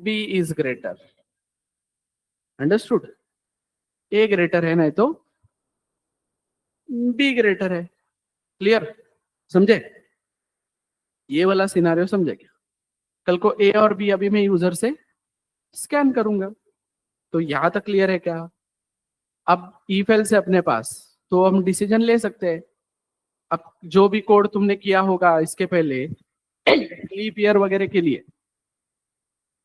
b is greater, understood. a greater है नहीं तो b ग्रेटर है, क्लियर, समझे, ये वाला सिनारियो समझे क्या। कल को a और b अभी मैं यूजर से स्कैन करूंगा, तो यहां तक क्लियर है क्या। अब इफ एल्स है अपने पास तो हम डिसीजन ले सकते हैं। अब जो भी कोड तुमने किया होगा इसके पहले लीप ईयर वगैरह के लिए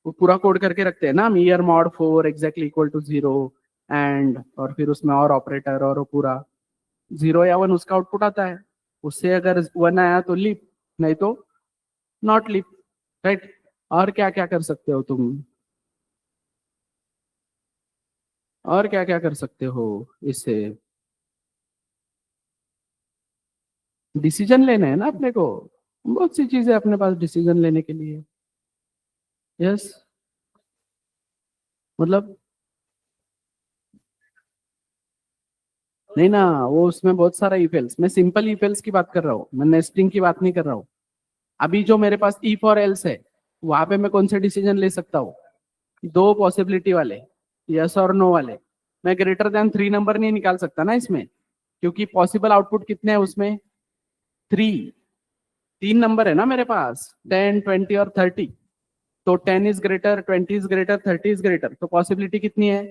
वो पूरा कोड करके रखते हैं ना हम, year mod 4 exactly equal to 0 and, और फिर उसमें और ऑपरेटर और वो पूरा 0 या 1 उसका आउटपुट आता है, उससे अगर 1 आया तो लीप, नहीं तो नॉट लीप, राइट। और क्या क्या कर सकते हो तुम, और क्या क्या कर सकते हो इससे, डिसीजन लेने हैं ना अपने को, बहुत सी चीजें अपने पास डिसीजन लेने के लिए। यस, मतलब नहीं ना, वो उसमें बहुत सारा इफेल्स, मैं सिंपल इफेल्स की बात कर रहा हूँ, मैं नेस्टिंग की बात नहीं कर रहा हूँ। अभी जो मेरे पास इफ और एल्स है वहां पे मैं कौन से डिसीजन ले सकता हूँ, 2 पॉसिबिलिटी वाले, यस और नो वाले। मैं ग्रेटर देन 3 नंबर नहीं निकाल सकता ना इसमें, क्योंकि पॉसिबल आउटपुट कितने हैं उसमें, 3, 3 नंबर है ना मेरे पास, 10 20 और 30। तो 10 is greater, 20 is greater, 30 is greater, तो पॉसिबिलिटी कितनी है,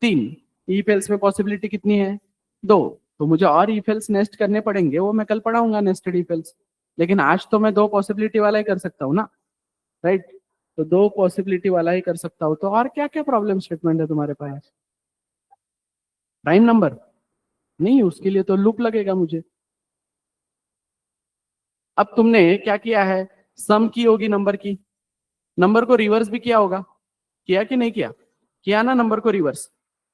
3। इफ एल्स में पॉसिबिलिटी कितनी है, 2। तो मुझे और इफ एल्स नेस्ट करने पड़ेंगे, वो मैं कल पढ़ाऊंगा नेस्टेड इफ एल्स, लेकिन आज तो मैं 2 पॉसिबिलिटी वाला ही कर सकता हूँ ना, राइट। तो 2 पॉसिबिलिटी वाला ही कर सकता हूँ। तो और क्या क्या प्रॉब्लम स्टेटमेंट है तुम्हारे पास, प्राइम नंबर नहीं, उसके लिए तो लूप लगेगा मुझे। अब तुमने क्या किया है, सम की होगी नंबर की, नंबर को रिवर्स भी किया होगा, किया कि नहीं किया, किया ना नंबर को रिवर्स।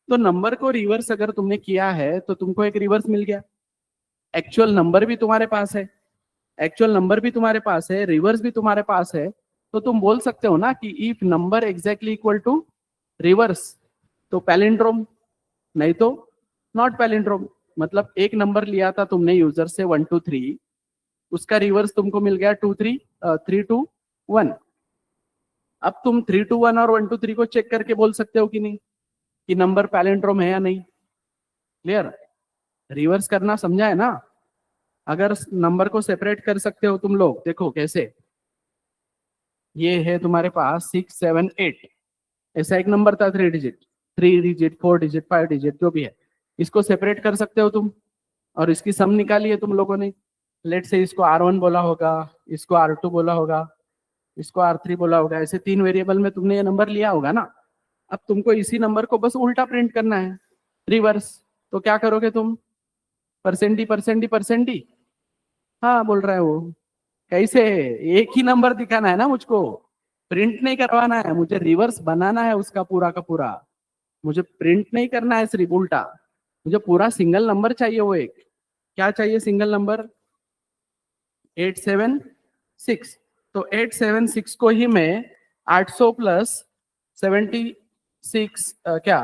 तो नंबर को रिवर्स अगर तुमने किया है तो तुमको एक रिवर्स मिल गया, एक्चुअल नंबर भी तुम्हारे पास है, एक्चुअल नंबर भी तुम्हारे पास है, रिवर्स भी तुम्हारे पास है। तो तुम बोल सकते हो ना कि if number exactly equal to reverse, तो पैलिंड्रोम, नहीं तो नॉट पैलिंड्रोम, मतलब एक नंबर लिया था तुमने यूजर से 1 2 3, उसका रिवर्स तुमको मिल गया 2 3 3 2 1। अब तुम 3 2 1 और 1 2 3 को चेक करके बोल सकते हो कि नहीं कि नंबर पैलिंड्रोम है या नहीं। क्लियर? रिवर्स करना समझा है ना? अगर नंबर को सेपरेट कर सकते हो तुम लोग, देखो कैसे। ये है तुम्हारे पास 6 7 8, ऐसा एक नंबर था 3 डिजिट, 3 डिजिट 4 डिजिट 5 डिजिट जो भी है, इसको सेपरेट कर सकते हो तुम, और इसकी सम निकाली है तुम लोगों ने। लेट से इसको R1 बोला होगा, इसको R2 बोला होगा, इसको R3 बोला होगा, ऐसे 3 वेरिएबल में तुमने ये नंबर लिया होगा ना। अब तुमको इसी नंबर को बस उल्टा प्रिंट करना है, रिवर्स। तो क्या करोगे तुम? परसेंटी परसेंटी परसेंटी, हाँ बोल रहा है वो। कैसे? एक ही नंबर दिखाना है ना मुझको, प्रिंट नहीं करवाना है मुझे, रिवर्स बनाना है उसका पूरा का पूरा। मुझे प्रिंट नहीं करना है सिर्फ उल्टा, मुझे पूरा सिंगल नंबर चाहिए। वो एक क्या चाहिए? Single number 876। तो 876 को ही मैं 800 प्लस 76 क्या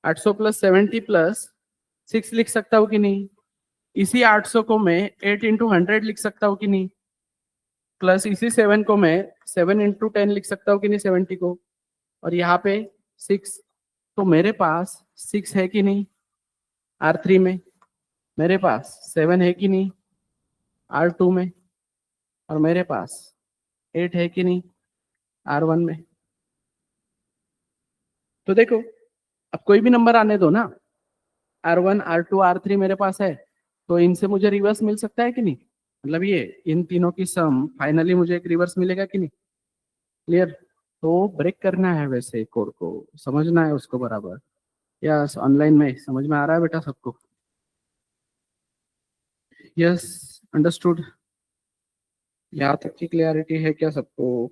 800 प्लस 70 प्लस 6 लिख सकता हूँ कि नहीं? इसी 800 को मैं 8 इंटू 100 लिख सकता हूँ कि नहीं? प्लस इसी 7 को मैं 7 इंटू 10 लिख सकता हूँ कि नहीं 70 को? और यहाँ पे 6, तो मेरे पास 6 है कि नहीं R3 में? मेरे पास 7 है कि नहीं R2 में? और मेरे पास 8 है कि नहीं R1 में? तो देखो, अब कोई भी नंबर आने दो ना, R1 R2 R3 मेरे पास है, तो इनसे मुझे रिवर्स मिल सकता है कि नहीं? मतलब ये इन तीनों की सम फाइनली मुझे एक रिवर्स मिलेगा कि नहीं? क्लियर? तो ब्रेक करना है वैसे कोड को, समझना है उसको बराबर। यस, ऑनलाइन में समझ में आ रहा है बेटा सबको? Yes, understood? यहाँ तक की क्लियरिटी है क्या सबको?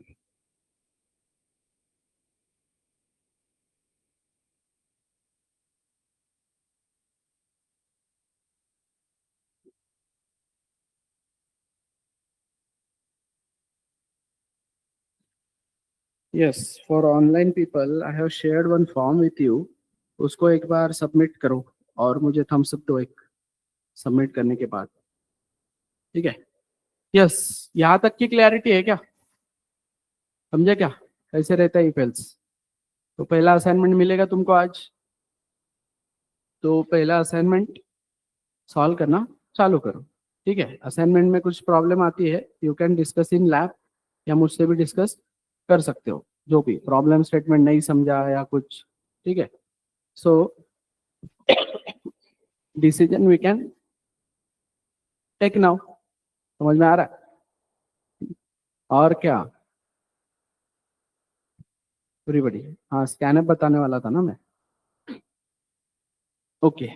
Yes, for online people I have shared one form with you, उसको एक बार सबमिट करो और मुझे थम्स अप दो एक सबमिट करने के बाद, ठीक है? यस, यहाँ तक की क्लैरिटी है क्या? समझे क्या कैसे रहता है इफेल्स? तो पहला असाइनमेंट मिलेगा तुमको आज, तो पहला असाइनमेंट सॉल्व करना चालू करो, ठीक है? असाइनमेंट में कुछ प्रॉब्लम आती है, you can discuss in lab, या मुझसे भी डिस्कस कर सकते हो, जो भी प्रॉब्लम स्टेटमेंट नहीं समझा या कुछ, ठीक है? So decision we can take now. समझ में आ रहा है? और क्या एवरीबॉडी? हाँ, स्कैनअप बताने वाला था ना मैं। Okay,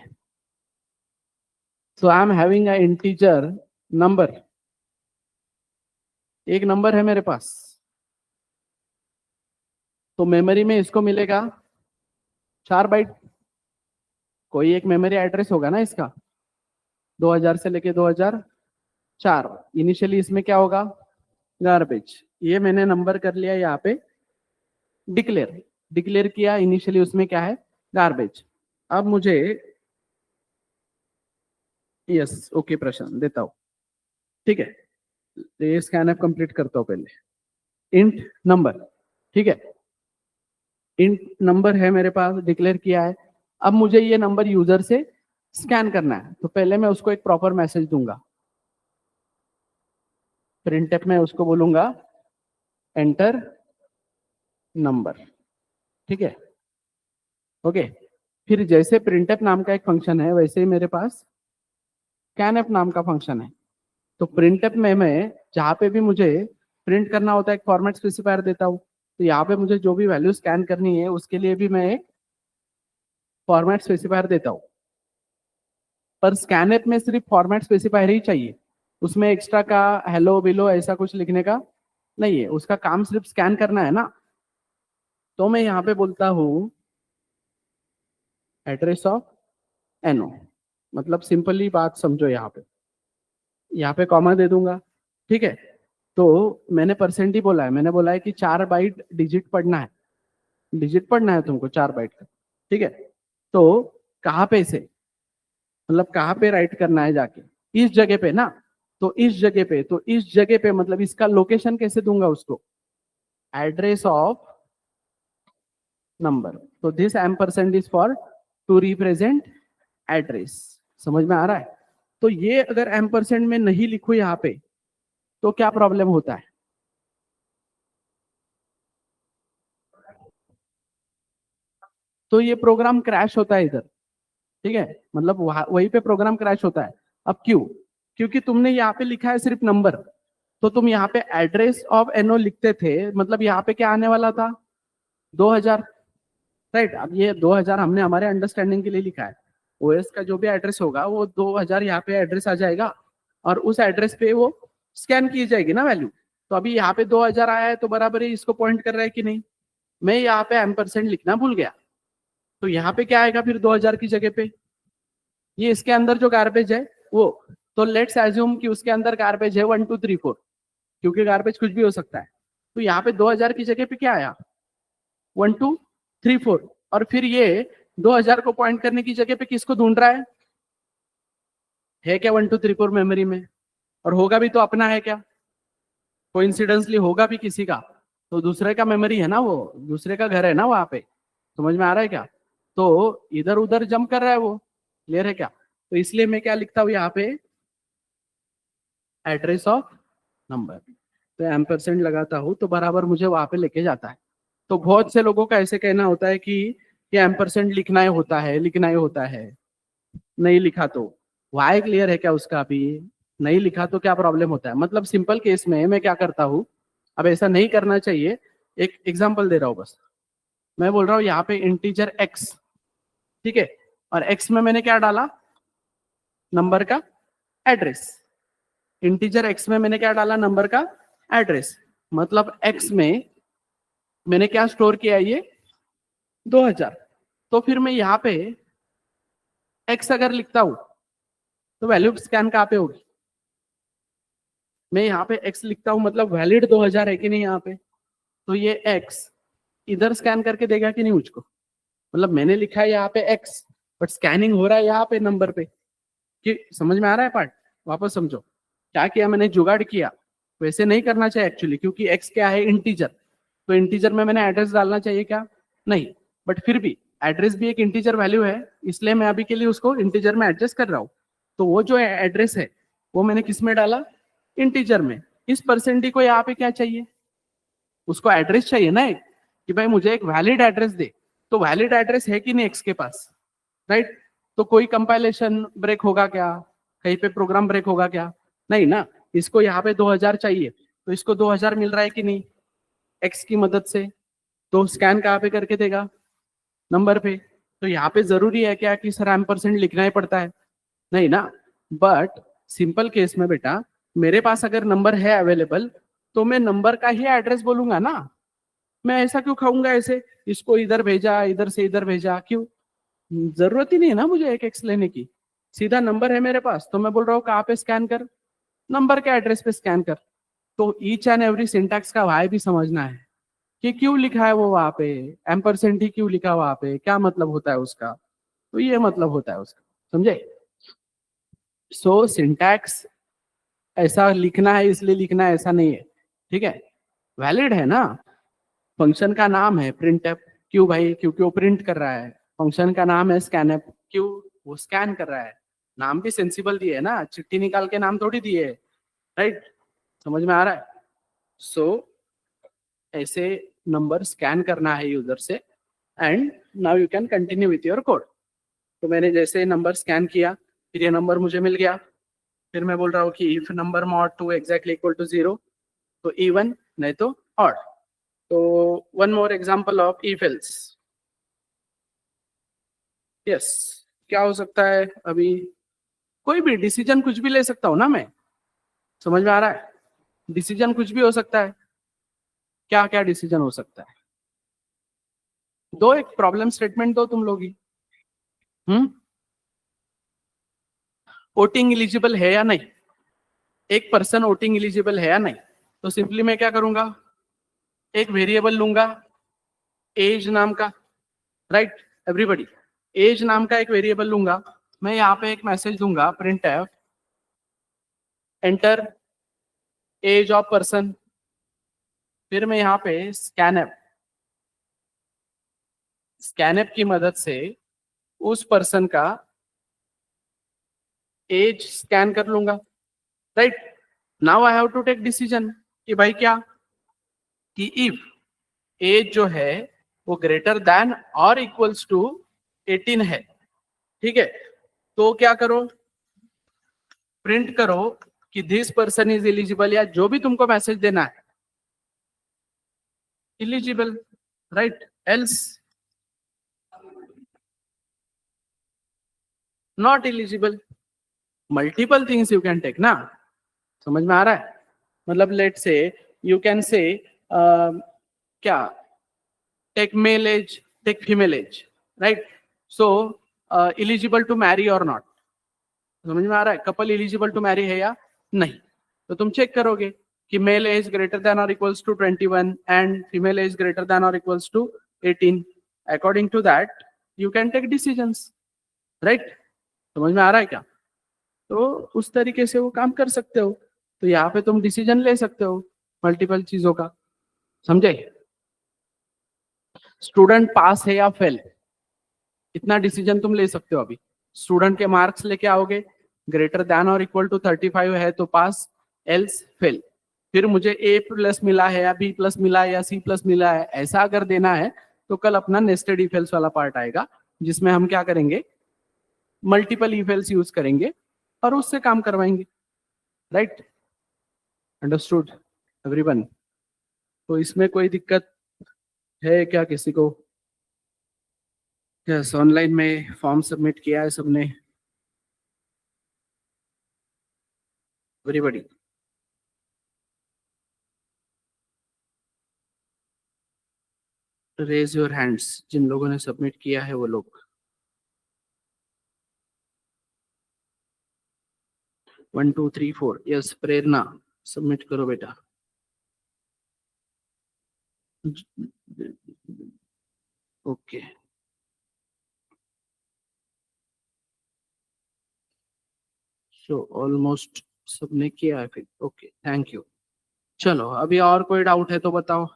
so I am having a integer number, एक नंबर है मेरे पास, तो मेमोरी में इसको मिलेगा 4 बाइट। कोई एक मेमोरी एड्रेस होगा ना इसका, 2000 से लेके 2004। इनिशियली इसमें क्या होगा? गार्बेज। ये मैंने नंबर कर लिया यहाँ पे डिक्लेयर, डिक्लेयर किया इनिशियली, उसमें क्या है? गार्बेज। अब मुझे यस ओके प्रश्न देता हूँ, ठीक है? ये स्कैनअप कंप्लीट करता हूँ पहले। इंट नंबर, ठीक है? इंट नंबर है मेरे पास, डिक्लेयर किया है। अब मुझे ये नंबर यूजर से स्कैन करना है, तो पहले मैं उसको एक प्रॉपर मैसेज दूंगा। प्रिंटफ में उसको बोलूंगा एंटर नंबर, ठीक है? ओके, फिर जैसे प्रिंटफ नाम का एक फंक्शन है, वैसे ही मेरे पास स्कैनफ नाम का फंक्शन है। तो प्रिंटफ में मैं जहाँ पे भी मुझे प्रिंट करना होता है एक फॉर्मेट स्पेसिफायर देता हूँ, तो यहाँ पे मुझे जो भी वैल्यू स्कैन करनी है उसके लिए भी मैं एक फॉर्मेट स्पेसिफायर देता हूँ। पर स्कैनएप में सिर्फ फॉर्मेट स्पेसिफायर ही चाहिए, उसमें एक्स्ट्रा का हेलो बिलो ऐसा कुछ लिखने का नहीं है, उसका काम सिर्फ स्कैन करना है ना। तो मैं यहाँ पे बोलता हूँ एड्रेस ऑफ एनओ, मतलब सिंपली बात समझो, यहाँ पे कॉमा दे दूंगा, ठीक है? तो मैंने परसेंट ही बोला है, मैंने बोला है कि 4 बाइट डिजिट पढ़ना है, डिजिट पढ़ना है तुमको 4 बाइट का, ठीक है? तो कहाँ पे से मतलब कहाँ पे राइट करना है जाके, इस जगह पे ना, तो इस जगह पे, तो इस जगह पे मतलब इसका लोकेशन कैसे दूंगा उसको, एड्रेस ऑफ नंबर। तो this ampersand is for to represent address. समझ में आ रहा है? तो ये अगर एम्परसेंड में नहीं लिखो यहाँ पे तो क्या प्रॉब्लम होता है, तो ये प्रोग्राम क्रैश होता है इधर, ठीक है, मतलब वहीं पे प्रोग्राम क्रैश होता है। अब क्यों? क्योंकि तुमने यहाँ पे लिखा है सिर्फ नंबर, तो तुम यहाँ पे एड्रेस ऑफ एनओ लिखते थे, मतलब यहाँ पे क्या आने वाला था, 2000, राइट। अब ये 2000 हमने हमारे अंडरस्टैंडिंग के लिए लिखा है, ओएस का जो भी एड्रेस होगा वो 2000 यहाँ पे एड्रेस आ जाएगा, और उस एड्रेस पे वो स्कैन की जाएगी ना वैल्यू। तो अभी यहाँ पे 2000 आया है तो बराबर ही इसको पॉइंट कर रहा है कि नहीं। मैं यहाँ पे एम्परसेंड लिखना भूल गया, तो यहाँ पे क्या आएगा फिर 2000 की जगह पे, ये इसके अंदर जो गार्बेज है वो, तो लेट्स एज्यूम कि उसके अंदर गार्बेज है 1 2 3 4, क्योंकि गार्बेज कुछ भी हो सकता है। तो यहाँ पे 2000 की जगह पे क्या आया, 1 2 3 4, और फिर ये 2000 को पॉइंट करने की जगह पे किसको ढूंढ रहा है क्या 1 2 3 4 मेमोरी में, और होगा भी तो अपना है क्या, कोइंसिडेंसली होगा भी किसी का, तो दूसरे का मेमोरी है ना, वो दूसरे का घर है ना वहां पे। समझ में आ रहा है क्या? तो इधर उधर जंप कर रहा है वो, क्लियर है क्या? तो इसलिए मैं क्या लिखता हूँ यहाँ पे, एड्रेस ऑफ नंबर, तो एम्परसेंड लगाता हूँ तो बराबर मुझे वहां पे लेके जाता है। तो बहुत से लोगों का ऐसे कहना होता है कि ये एम्परसेंड लिखना ही होता है, लिखना ही होता है, नहीं लिखा तो वाई क्लियर है क्या उसका, अभी नहीं लिखा तो क्या प्रॉब्लम होता है। मतलब सिंपल केस में मैं क्या करता हूँ, अब ऐसा नहीं करना चाहिए, एक एग्जांपल दे रहा हूँ बस। मैं बोल रहा हूँ यहाँ पे इंटीजर एक्स, ठीक है, और एक्स में मैंने क्या डाला, नंबर का एड्रेस। इंटीजर एक्स में मैंने क्या डाला, नंबर का एड्रेस, मतलब एक्स में मैंने क्या स्टोर किया, ये 2000। तो फिर मैं यहाँ पे एक्स अगर लिखता हूं तो वैल्यू स्कैन कहाँ पे होगी, मैं यहाँ पे एक्स लिखता हूं मतलब वैलिड 2000 है कि नहीं यहाँ पे, तो ये एक्स इधर स्कैन करके देगा कि नहीं मुझको, मतलब मैंने लिखा है यहाँ पे एक्स, बट स्कैनिंग हो रहा है यहाँ पे नंबर पे। कि समझ में आ रहा है पार्ट? वापस समझो क्या किया मैंने, जुगाड़ किया। वैसे नहीं करना चाहिए एक्चुअली, क्योंकि एक्स क्या है, इंटीजर, तो इंटीजर में मैंने एड्रेस डालना चाहिए क्या, नहीं, बट फिर भी एड्रेस भी एक इंटीजर वैल्यू है, इसलिए मैं अभी के लिए उसको इंटीजर में एडजस्ट कर रहा हूँ। तो वो जो एड्रेस है वो मैंने किस में डाला, इंटीजर में। इस परसेंटी को यहाँ पे क्या चाहिए, उसको एड्रेस चाहिए ना एक, कि भाई मुझे एक वैलिड एड्रेस दे। तो वैलिड एड्रेस है कि नहीं एक्स के पास, राइट? तो कोई कंपाइलेशन ब्रेक होगा क्या, कहीं पे प्रोग्राम ब्रेक होगा क्या, नहीं ना। इसको यहाँ पे 2000 चाहिए, तो इसको 2000 मिल रहा है कि नहीं एक्स की मदद से, तो स्कैन कहाँ पे करके देगा, नंबर पे। तो यहाँ पे जरूरी है क्या कि सर एम्परसेंड लिखना ही पड़ता है, नहीं ना। बट सिंपल केस में बेटा, मेरे पास अगर नंबर है अवेलेबल तो मैं नंबर का ही एड्रेस बोलूंगा ना। मैं ऐसा क्यों खाऊंगा ऐसे, इसको इधर भेजा, इधर से इधर भेजा, क्यों? जरूरत ही नहीं है ना मुझे एक एक्स लेने की, सीधा नंबर है मेरे पास, तो मैं बोल रहा हूँ कहाँ पे स्कैन कर, नंबर के एड्रेस पे स्कैन कर। तो ईच एंड एवरी सिंटैक्स का वाई भी समझना है कि क्यों लिखा है वो वहां पे, एम्परसेंट ही क्यों लिखा वहां पे, क्या मतलब होता है उसका, तो ये मतलब होता है उसका, समझे? सो सिंटैक्स ऐसा लिखना है इसलिए लिखना है ऐसा नहीं है, ठीक है, वैलिड है ना। फंक्शन का नाम है प्रिंट एप, क्यों भाई, क्योंकि वो प्रिंट कर रहा है। फंक्शन का नाम है स्कैन एप, क्यों, वो स्कैन कर रहा है। नाम भी सेंसिबल दिए है ना, चिट्ठी निकाल के नाम थोड़ी दिए है, राइट? समझ में आ रहा है? सो ऐसे नंबर स्कैन करना है यूजर से, and now you can continue with your code. तो मैंने जैसे नंबर स्कैन किया, फिर ये नंबर मुझे मिल गया, फिर मैं बोल रहा हूँ कि if number mod 2 exactly equal to 0, तो इवन, नहीं तो ऑड। तो one more example of if else. Yes, क्या हो सकता है अभी, कोई भी डिसीजन कुछ भी ले सकता हूँ ना मैं, समझ में आ रहा है? डिसीजन कुछ भी हो सकता है, क्या क्या डिसीजन हो सकता है, दो एक प्रॉब्लम स्टेटमेंट दो तुम लोग ही। वोटिंग एलिजिबल है या नहीं, एक पर्सन वोटिंग एलिजिबल है या नहीं, तो सिंपली मैं क्या करूंगा, एक वेरिएबल लूंगा एज नाम का, राइट एवरीबॉडी, एज नाम का एक वेरिएबल लूंगा, मैं यहाँ पे एक मैसेज दूंगा printf enter age of person, फिर मैं यहाँ पे स्कैनएप की मदद से उस पर्सन का एज स्कैन कर लूंगा, right. Now I have to take decision कि भाई क्या, कि इफ एज जो है वो ग्रेटर देन और इक्वल्स टू 18 है, ठीक है, तो क्या करो, प्रिंट करो कि दिस पर्सन इज एलिजिबल, या जो भी तुमको मैसेज देना है, eligible, right, else not eligible. Multiple things you can take ना, समझ में आ रहा है? मतलब लेट से यू कैन से क्या, take male age, take female age, right. So eligible to marry और नॉट, समझ में आ रहा है? कपल एलिजिबल टू मैरी है या नहीं, तो तुम चेक करोगे कि मेल एज ग्रेटर देन और equals to 21 and female age greater than और equals to 18। According to that you can take decisions, right. समझ में आ रहा है क्या? तो उस तरीके से वो काम कर सकते हो, तो यहाँ पे तुम डिसीजन ले सकते हो मल्टीपल चीजों का, समझे? स्टूडेंट पास है या फेल, इतना डिसीजन तुम ले सकते हो। अभी स्टूडेंट के मार्क्स लेके आओगे, ग्रेटर देन और इक्वल टू 35 है तो पास, एल्स फेल। फिर मुझे ए प्लस मिला है या बी प्लस मिला है या सी प्लस मिला है, ऐसा अगर देना है तो कल अपना नेस्टेड इफ एल्स वाला पार्ट आएगा, जिसमें हम क्या करेंगे, मल्टीपल इफ एल्स यूज करेंगे और उससे काम करवाएंगे, राइट। Understood everyone? तो इसमें कोई दिक्कत है क्या किसी को? यस, ऑनलाइन में फॉर्म सबमिट किया है सबने, एवरीबॉडी? रेज योर हैंड्स जिन लोगों ने सबमिट किया है वो लोग। 1 2 3 4, यस प्रेरणा, सबमिट करो बेटा। ओके, सो ऑलमोस्ट सबने किया है फिर, ओके थैंक यू। चलो अभी और कोई डाउट है तो बताओ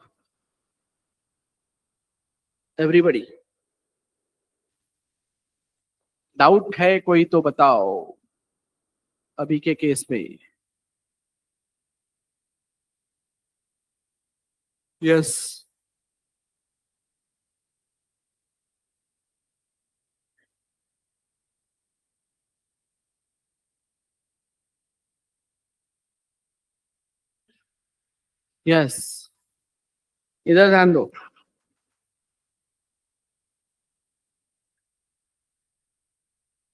एवरीबॉडी, डाउट है कोई तो बताओ अभी के केस में। यस, यस, इधर ध्यान दो।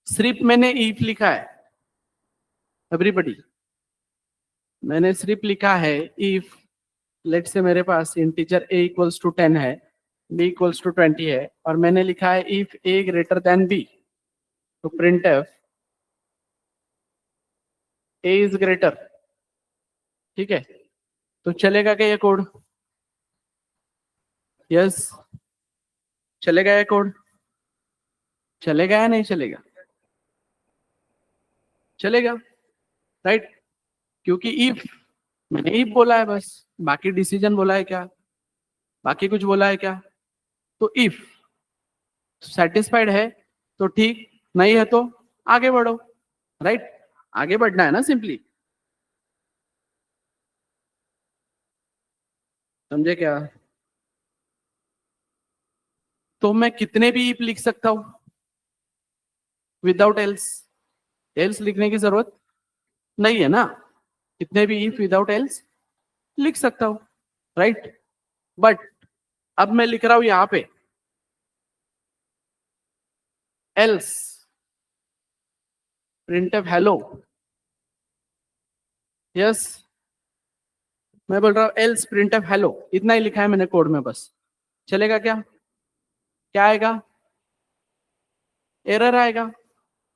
सिर्फ मैंने इफ लिखा है एवरीबॉडी, मैंने सिर्फ लिखा है इफ, लेट से मेरे पास इंटीजर a इक्वल्स टू 10 है, b इक्वल्स टू 20 है, और मैंने लिखा है if a greater than b, तो print F a is greater, ठीक है, तो चलेगा क्या ये कोड? यस, चलेगा ये कोड? चलेगा या नहीं चलेगा? चलेगा, राइट, क्योंकि इफ, मैंने इफ बोला है बस, बाकी डिसीजन बोला है क्या, बाकी कुछ बोला है क्या? तो इफ सेटिस्फाइड है तो ठीक, नहीं है तो आगे बढ़ो, राइट। आगे बढ़ना है ना सिंपली, समझे क्या? तो मैं कितने भी इफ लिख सकता हूं विदाउट एल्स, एल्स लिखने की जरूरत नहीं है ना, कितने भी इफ विदाउट एल्स लिख सकता हूं, राइट। बट अब मैं लिख रहा हूं यहां पे एल्स प्रिंटफ हेलो, यस, मैं बोल रहा हूं एल्स प्रिंटफ हेलो, इतना ही लिखा है मैंने कोड में बस, चलेगा क्या? क्या आएगा? एरर आएगा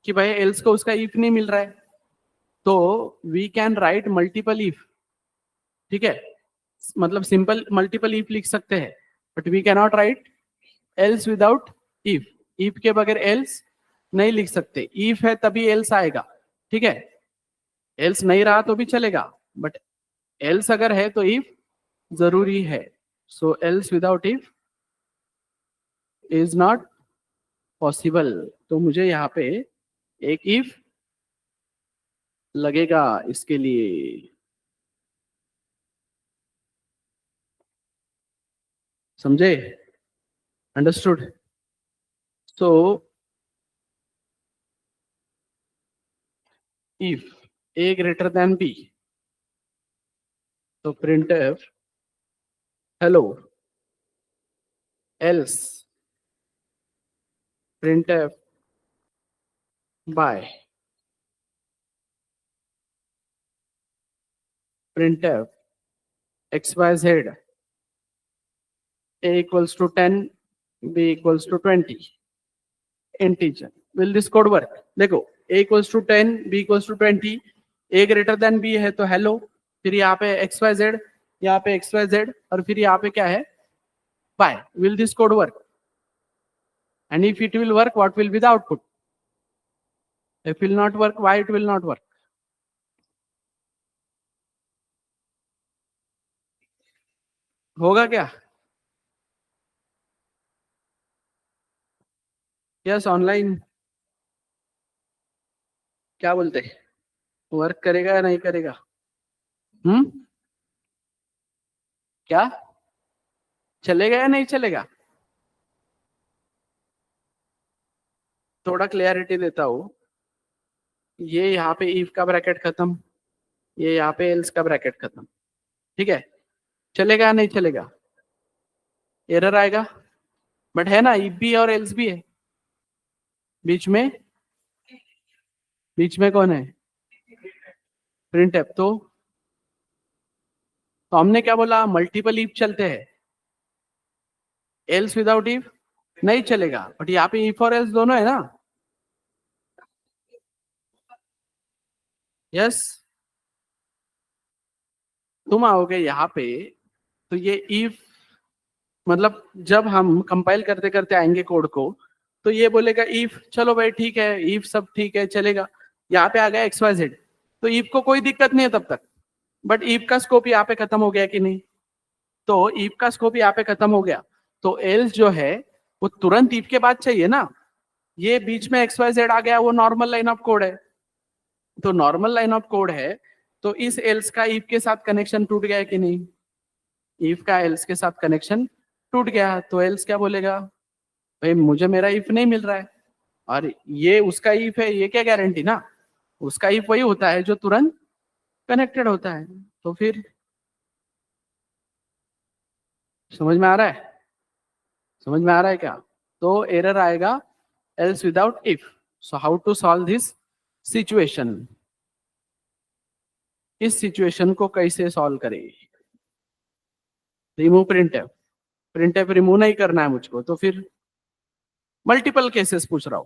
कि भाई एल्स को उसका इफ नहीं मिल रहा है, तो we can write multiple if, ठीक है, मतलब सिंपल मल्टीपल इफ लिख सकते हैं, but we can not write else without if, if के बगैर एल्स नहीं लिख सकते, इफ है तभी एल्स आएगा, ठीक है। एल्स नहीं रहा तो भी चलेगा, बट एल्स अगर है तो इफ जरूरी है। So else without if is not possible. तो मुझे यहाँ पे एक इफ लगेगा इसके लिए, समझे? Understood? So if a greater than b, तो printf hello, else printf bye printf x y z, a equals to 10, b equals to 20 integer. Will this code work? देखो a equals to 10, b equals to 20, a greater than b है तो hello, फिर यहाँ पे xyz, यहाँ पे xyz, और फिर यहाँ पे क्या है y. Will this code work? And if it will work, what will be the output? If it will not work, why it will not work? होगा क्या? यस ऑनलाइन क्या बोलते, वर्क करेगा या नहीं करेगा? क्या चलेगा या नहीं चलेगा? थोड़ा क्लियरिटी देता हूं, ये यहाँ पे इफ का ब्रैकेट खत्म, ये यहाँ पे एल्स का ब्रैकेट खत्म, ठीक है। चलेगा या नहीं चलेगा? एरर आएगा, बट है ना इफ भी और एल्स भी है, बीच में कौन है? Print F. तो हमने क्या बोला, मल्टीपल इफ चलते हैं, एल्स विदाउट इफ नहीं चलेगा, बट यहाँ पे इफ और एल्स दोनों है ना। यस, तुम आओगे यहाँ पे तो ये इफ, मतलब जब हम कंपाइल करते करते आएंगे कोड को, तो ये बोलेगा इफ, चलो भाई ठीक है, इफ सब ठीक है चलेगा। यहाँ पे आ गया एक्स वाई जेड, तो इफ को कोई दिक्कत नहीं है तब तक, बट इफ का स्कोप यहाँ पे खत्म हो गया कि नहीं? तो इफ का स्कोप यहाँ पे खत्म हो गया, तो एल्स जो है वो तुरंत इफ के बाद चाहिए ना। ये बीच में एक्स वाई जेड आ गया, वो नॉर्मल लाइन ऑफ कोड है, तो नॉर्मल लाइन ऑफ कोड है, तो इस एल्स का इफ के साथ कनेक्शन टूट गया कि नहीं? इफ का एल्स के साथ कनेक्शन टूट गया, तो एल्स क्या बोलेगा, भाई मुझे मेरा इफ नहीं मिल रहा है, और ये उसका इफ है, ये क्या गारंटी ना। उसका इफ वही होता है जो तुरंत कनेक्टेड होता है। तो फिर समझ में आ रहा है? समझ में आ रहा है क्या? तो एरर आएगा else without if. So how to solve this situation? इस सिचुएशन को कैसे सॉल्व करें? Remove printf. प्रिंटफ रिमूव नहीं करना है मुझको, तो फिर मल्टीपल केसेस पूछ रहा हूं।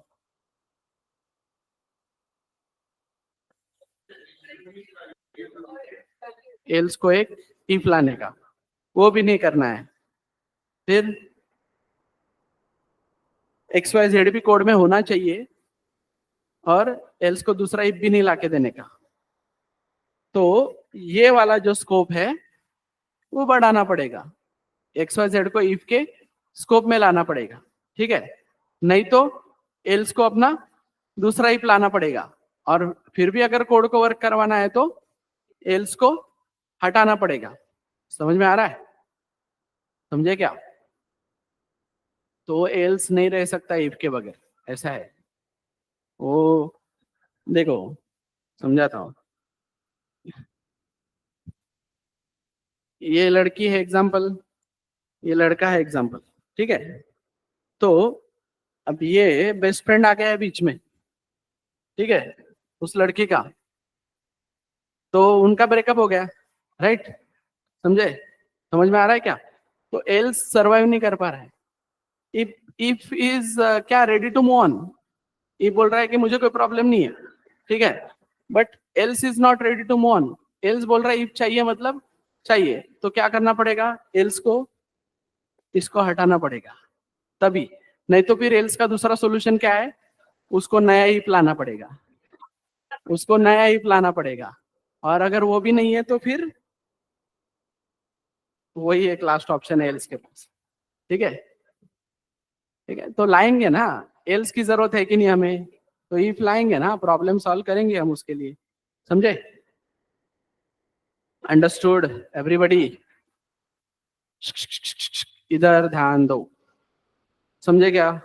एल्स को एक इफ लाने का, वो भी नहीं करना है। फिर एक्स वाई जेड भी कोड में होना चाहिए, और एल्स को दूसरा इफ भी नहीं लाके देने का। तो ये वाला जो स्कोप है वो बढ़ाना पड़ेगा, एक्स वाई जेड को इफ के स्कोप में लाना पड़ेगा, ठीक है। नहीं तो एल्स को अपना दूसरा इफ लाना पड़ेगा, और फिर भी अगर कोड को वर्क करवाना है तो एल्स को हटाना पड़ेगा। समझ में आ रहा है? समझे क्या? तो एल्स नहीं रह सकता इफ के बगैर, ऐसा है वो। देखो समझाता हूं, ये लड़की है एग्जाम्पल, ये लड़का है एग्जाम्पल, ठीक है। तो अब ये बेस्ट फ्रेंड आ गया है बीच में, ठीक है, उस लड़की का, तो उनका ब्रेकअप हो गया, राइट? समझे? समझ में आ रहा है क्या? तो एल्स सरवाइव नहीं कर पा रहा है। इफ इज क्या रेडी टू मूव ऑन, ये बोल रहा है कि मुझे कोई प्रॉब्लम नहीं है, ठीक है, but else is not ready to move on. Else बोल रहा है इफ चाहिए, मतलब चाहिए, तो क्या करना पड़ेगा, एल्स को इसको हटाना पड़ेगा तभी। नहीं तो फिर एल्स का दूसरा सोल्यूशन क्या है, उसको नया ही लाना पड़ेगा, उसको नया ही लाना पड़ेगा। और अगर वो भी नहीं है तो फिर वही एक लास्ट ऑप्शन है एल्स के पास। ठीक है, ठीक है, तो लाएंगे ना, एल्स की जरूरत है कि नहीं हमें, तो इफ लाएंगे ना, प्रॉब्लम सॉल्व करेंगे हम उसके लिए। समझे? Understood everybody? इधर ध्यान दो। समझे क्या?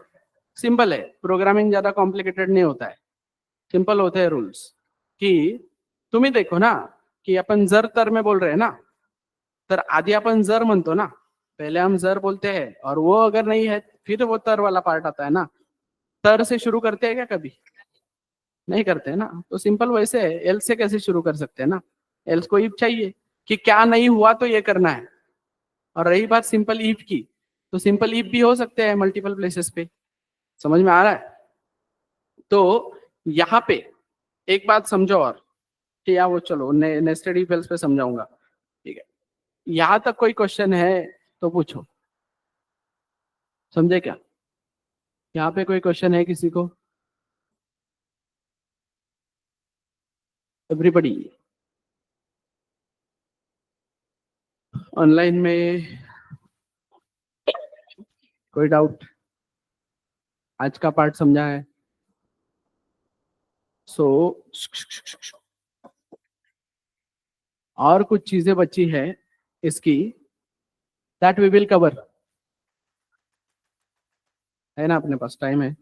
सिंपल है, प्रोग्रामिंग ज्यादा कॉम्प्लिकेटेड नहीं होता है, सिंपल होते हैं रूल्स। कि तुम्ही देखो ना, की आपण जर तर में बोल रहे हैं ना, तर आधी आपण जर म्हणतो ना, पहले हम जर बोलते हैं, और वो अगर नहीं है फिर वो तर वाला पार्ट आता है ना। तर से शुरू करते हैं क्या कभी? नहीं करते हैं ना। तो सिंपल वैसे है, एल्स से कैसे शुरू कर सकते हैं ना, एल्स को इफ चाहिए कि क्या नहीं हुआ तो ये करना है। और रही बात सिंपल इफ की, तो सिंपल इफ भी हो सकते हैं मल्टीपल प्लेसेस पे। समझ में आ रहा है? तो यहाँ पे एक बात समझो, और कि या वो चलो नेस्टेड इफ एल्स पे समझाऊंगा। ठीक है, यहाँ तक कोई क्वेश्चन है तो पूछो। समझे क्या? यहाँ पे कोई क्वेश्चन है किसी को? एवरीबडी ऑनलाइन में कोई डाउट? आज का पार्ट समझा है? सो और कुछ चीजें बची है इसकी, दैट वी विल कवर। है ना, अपने पास टाइम है?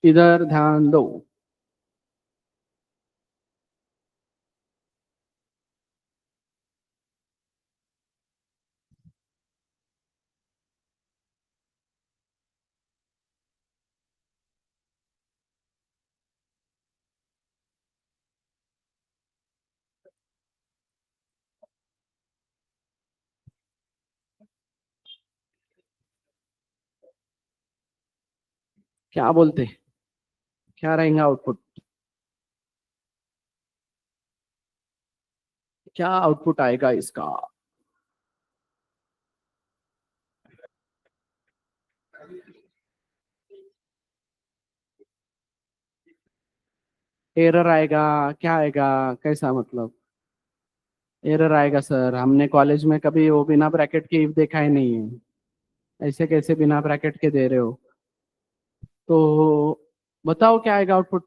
इधर ध्यान दो। क्या बोलते, क्या रहेगा आउटपुट? क्या आउटपुट आएगा इसका? एरर आएगा? क्या आएगा? कैसा मतलब एरर आएगा? सर हमने कॉलेज में कभी वो बिना ब्रैकेट के इफ देखा ही नहीं है, ऐसे कैसे बिना ब्रैकेट के दे रहे हो? तो बताओ क्या आएगा आउटपुट?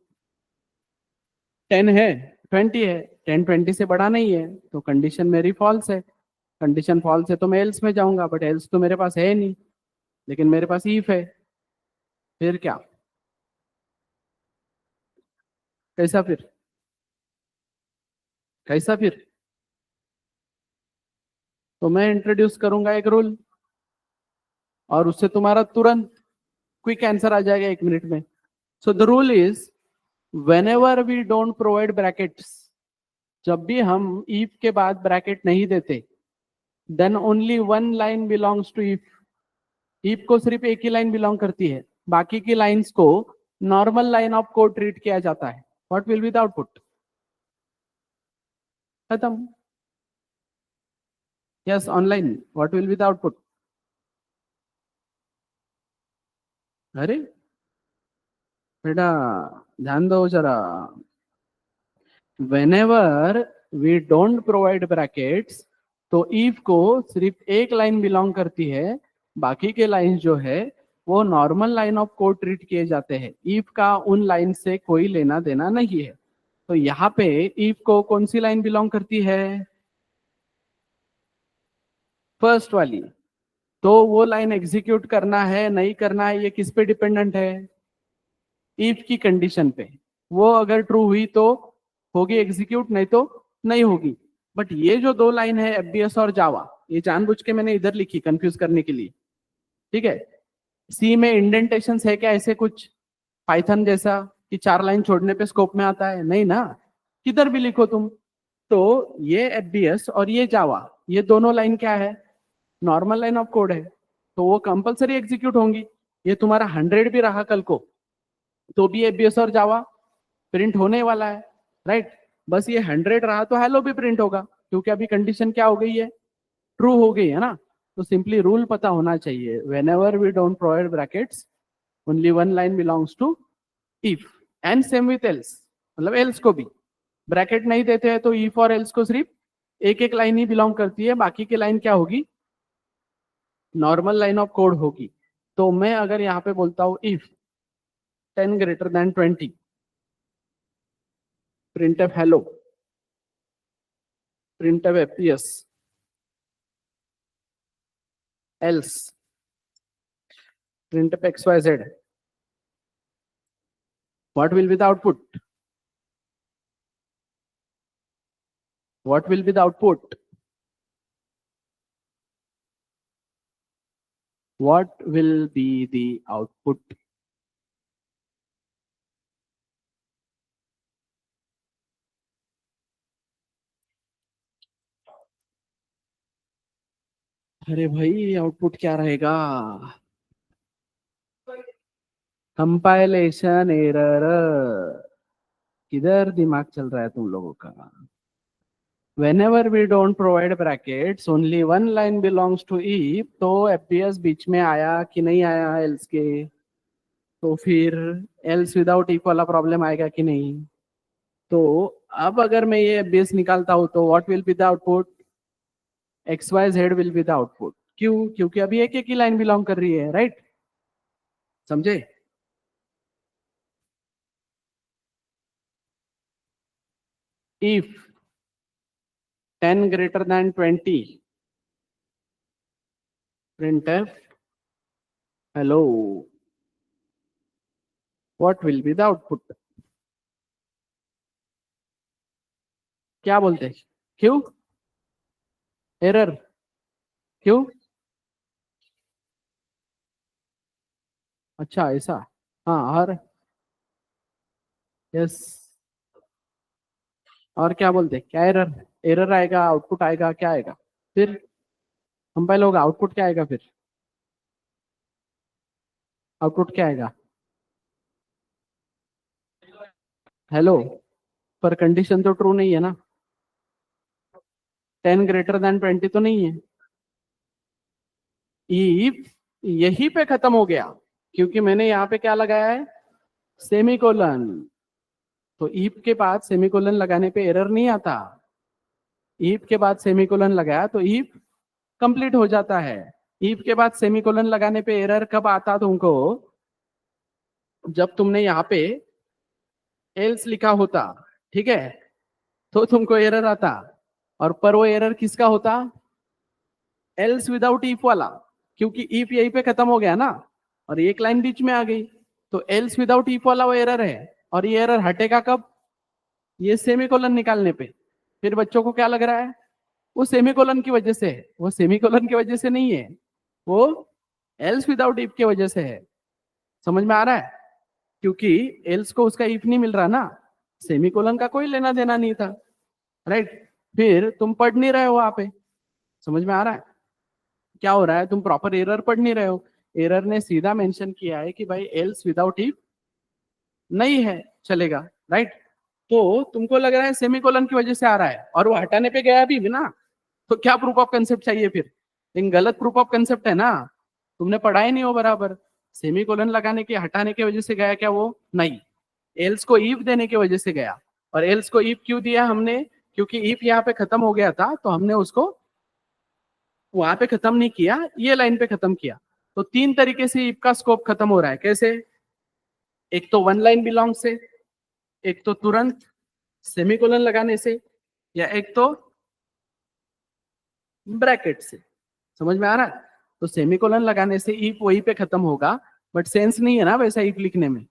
10 है, 20 है, 10 20 से बड़ा नहीं है, तो कंडीशन मेरी फॉल्स है। कंडीशन फॉल्स है तो मैं एल्स में जाऊंगा, बट एल्स तो मेरे पास है नहीं, लेकिन मेरे पास इफ है। फिर क्या? कैसा फिर? कैसा फिर? तो मैं इंट्रोड्यूस करूंगा एक रूल, और उससे तुम्हारा तुरंत क्विक आंसर आ जाएगा 1 मिनट में। So the rule is, whenever we don't provide brackets, जब भी हम if के बाद ब्रैकेट नहीं देते, then only one line belongs to if। if को सिर्फ एक ही लाइन बिलोंग करती है, बाकी की लाइंस को normal line of code treat किया जाता है। What will be the output? खत्म। Yes, online what will be the output? अरे बेटा ध्यान दो जरा। whenever we don't provide brackets, तो if को सिर्फ एक लाइन बिलोंग करती है, बाकी के लाइन जो है वो normal line of code treat किए जाते हैं। if का उन लाइन से कोई लेना देना नहीं है। तो यहाँ पे if को कौन सी लाइन बिलोंग करती है? फर्स्ट वाली। तो वो लाइन एग्जीक्यूट करना है नहीं करना है, ये किस पे डिपेंडेंट है? इफ की कंडीशन पे। वो अगर ट्रू हुई तो होगी एग्जीक्यूट, नहीं तो नहीं होगी। बट ये जो दो लाइन है एफबीएस और जावा, ये जानबूझ के मैंने इधर लिखी कंफ्यूज करने के लिए। ठीक है, सी में इंडेंटेशन है क्या ऐसे कुछ पाइथन जैसा कि 4 लाइन छोड़ने पे स्कोप में आता है? नहीं ना, किधर भी लिखो तुम। तो ये एफबीएस और ये जावा, ये दोनों लाइन क्या है? नॉर्मल लाइन ऑफ कोड है, तो वो कंपलसरी एग्जीक्यूट होंगी। ये तुम्हारा 100 भी रहा कल को, तो भी एफबीएस और जावा प्रिंट होने वाला है, राइट? बस ये 100 रहा तो हेलो भी प्रिंट होगा, क्योंकि अभी कंडीशन क्या हो गई है? ट्रू हो गई है ना। तो सिंपली रूल पता होना चाहिए, whenever we don't provide brackets only one line belongs to if, and same with else, मतलब एल्स को भी ब्रैकेट नहीं देते हैं तो इफ और एल्स को सिर्फ एक एक लाइन ही बिलोंग करती है, बाकी की लाइन क्या होगी, नॉर्मल लाइन ऑफ कोड होगी। तो मैं अगर यहाँ पे बोलता हूं if 10 greater than 20, printf hello, printf fps, else printf xyz, what will be the output? What will be the output? What will be the output? अरे भाई आउटपुट क्या रहेगा? Compilation error. किधर दिमाग चल रहा है तुम लोगों का? Whenever we don't provide brackets, only one line belongs to if, तो fps बीच में आया कि नहीं आया else के? तो फिर else without if वाला प्रॉब्लम आएगा कि नहीं? तो अब अगर मैं ये बेस निकालता हूं तो what will be the output? X y z will be the output. क्यों? क्योंकि अभी एक एक ही लाइन बिलोंग कर रही है, राइट? समझे? If 10 greater than 20, printf hello, what will be the output? क्या बोलते हैं? क्यों एरर? क्यों? अच्छा ऐसा। हाँ और यस, और क्या बोलते हैं? क्या एरर? एरर आएगा, आउटपुट आएगा, क्या आएगा फिर? कंपाइल होगा, आउटपुट क्या आएगा फिर? आउटपुट क्या आएगा? हेलो। पर कंडीशन तो ट्रू नहीं है ना, 10 ग्रेटर देन 20 तो नहीं है। इफ यही पे खत्म हो गया, क्योंकि मैंने यहाँ पे क्या लगाया है, सेमीकोलन। तो इफ के बाद सेमीकोलन लगाने पे एरर नहीं आता। इफ के बाद सेमीकोलन लगाया तो इफ कंप्लीट हो जाता है। इफ के बाद सेमीकोलन लगाने पे एरर कब आता तुमको? जब तुमने यहाँ पे एल्स लिखा होता, ठीक है, तो तुमको एरर आता। और पर वो एरर किसका होता? एल्स विदाउट इफ वाला, क्योंकि इफ यहीं पे खत्म हो गया ना और एक लाइन बीच में आ गई, तो एल्स विदाउट इफ वाला वो एरर है। और ये एरर हटेगा कब? ये सेमीकोलन निकालने पे। फिर बच्चों को क्या लग रहा है? वो सेमीकोलन की वजह से है। वो सेमीकोलन की वजह से नहीं है, वो एल्स विदाउट इफ की वजह से है। समझ में आ रहा है? क्योंकि एल्स को उसका इफ नहीं मिल रहा ना, सेमीकोलन का कोई लेना देना नहीं था, राइट? फिर तुम पढ़ नहीं रहे हो वहां पे। समझ में आ रहा है क्या हो रहा है? तुम प्रॉपर एरर पढ़ नहीं रहे हो। एरर ने सीधा मेंशन किया है कि भाई एल्स विदाउट इफ नहीं है, चलेगा, राइट? तो तुमको लग रहा है सेमीकोलन की वजह से आ रहा है और वो हटाने पे गया भी ना, तो क्या प्रूफ ऑफ कंसेप्ट चाहिए फिर? लेकिन गलत प्रूफ ऑफ कंसेप्ट है ना, तुमने पढ़ा ही नहीं हो बराबर। सेमीकोलन लगाने के हटाने की वजह से गया क्या वो? नहीं, एल्स को इफ देने की वजह से गया। और एल्स को इफ क्यों दिया हमने? क्योंकि इफ यहाँ पे खत्म हो गया था, तो हमने उसको वहां पे खत्म नहीं किया, ये लाइन पे खत्म किया। तो तीन तरीके से इफ का स्कोप खत्म हो रहा है। कैसे? एक तो वन लाइन बिलोंग से, एक तो तुरंत सेमीकोलन लगाने से, या एक तो ब्रैकेट से। समझ में आ रहा है? तो सेमीकोलन लगाने से इफ वहीं पे खत्म होगा, बट सेंस नहीं है ना वैसा इफ लिखने में,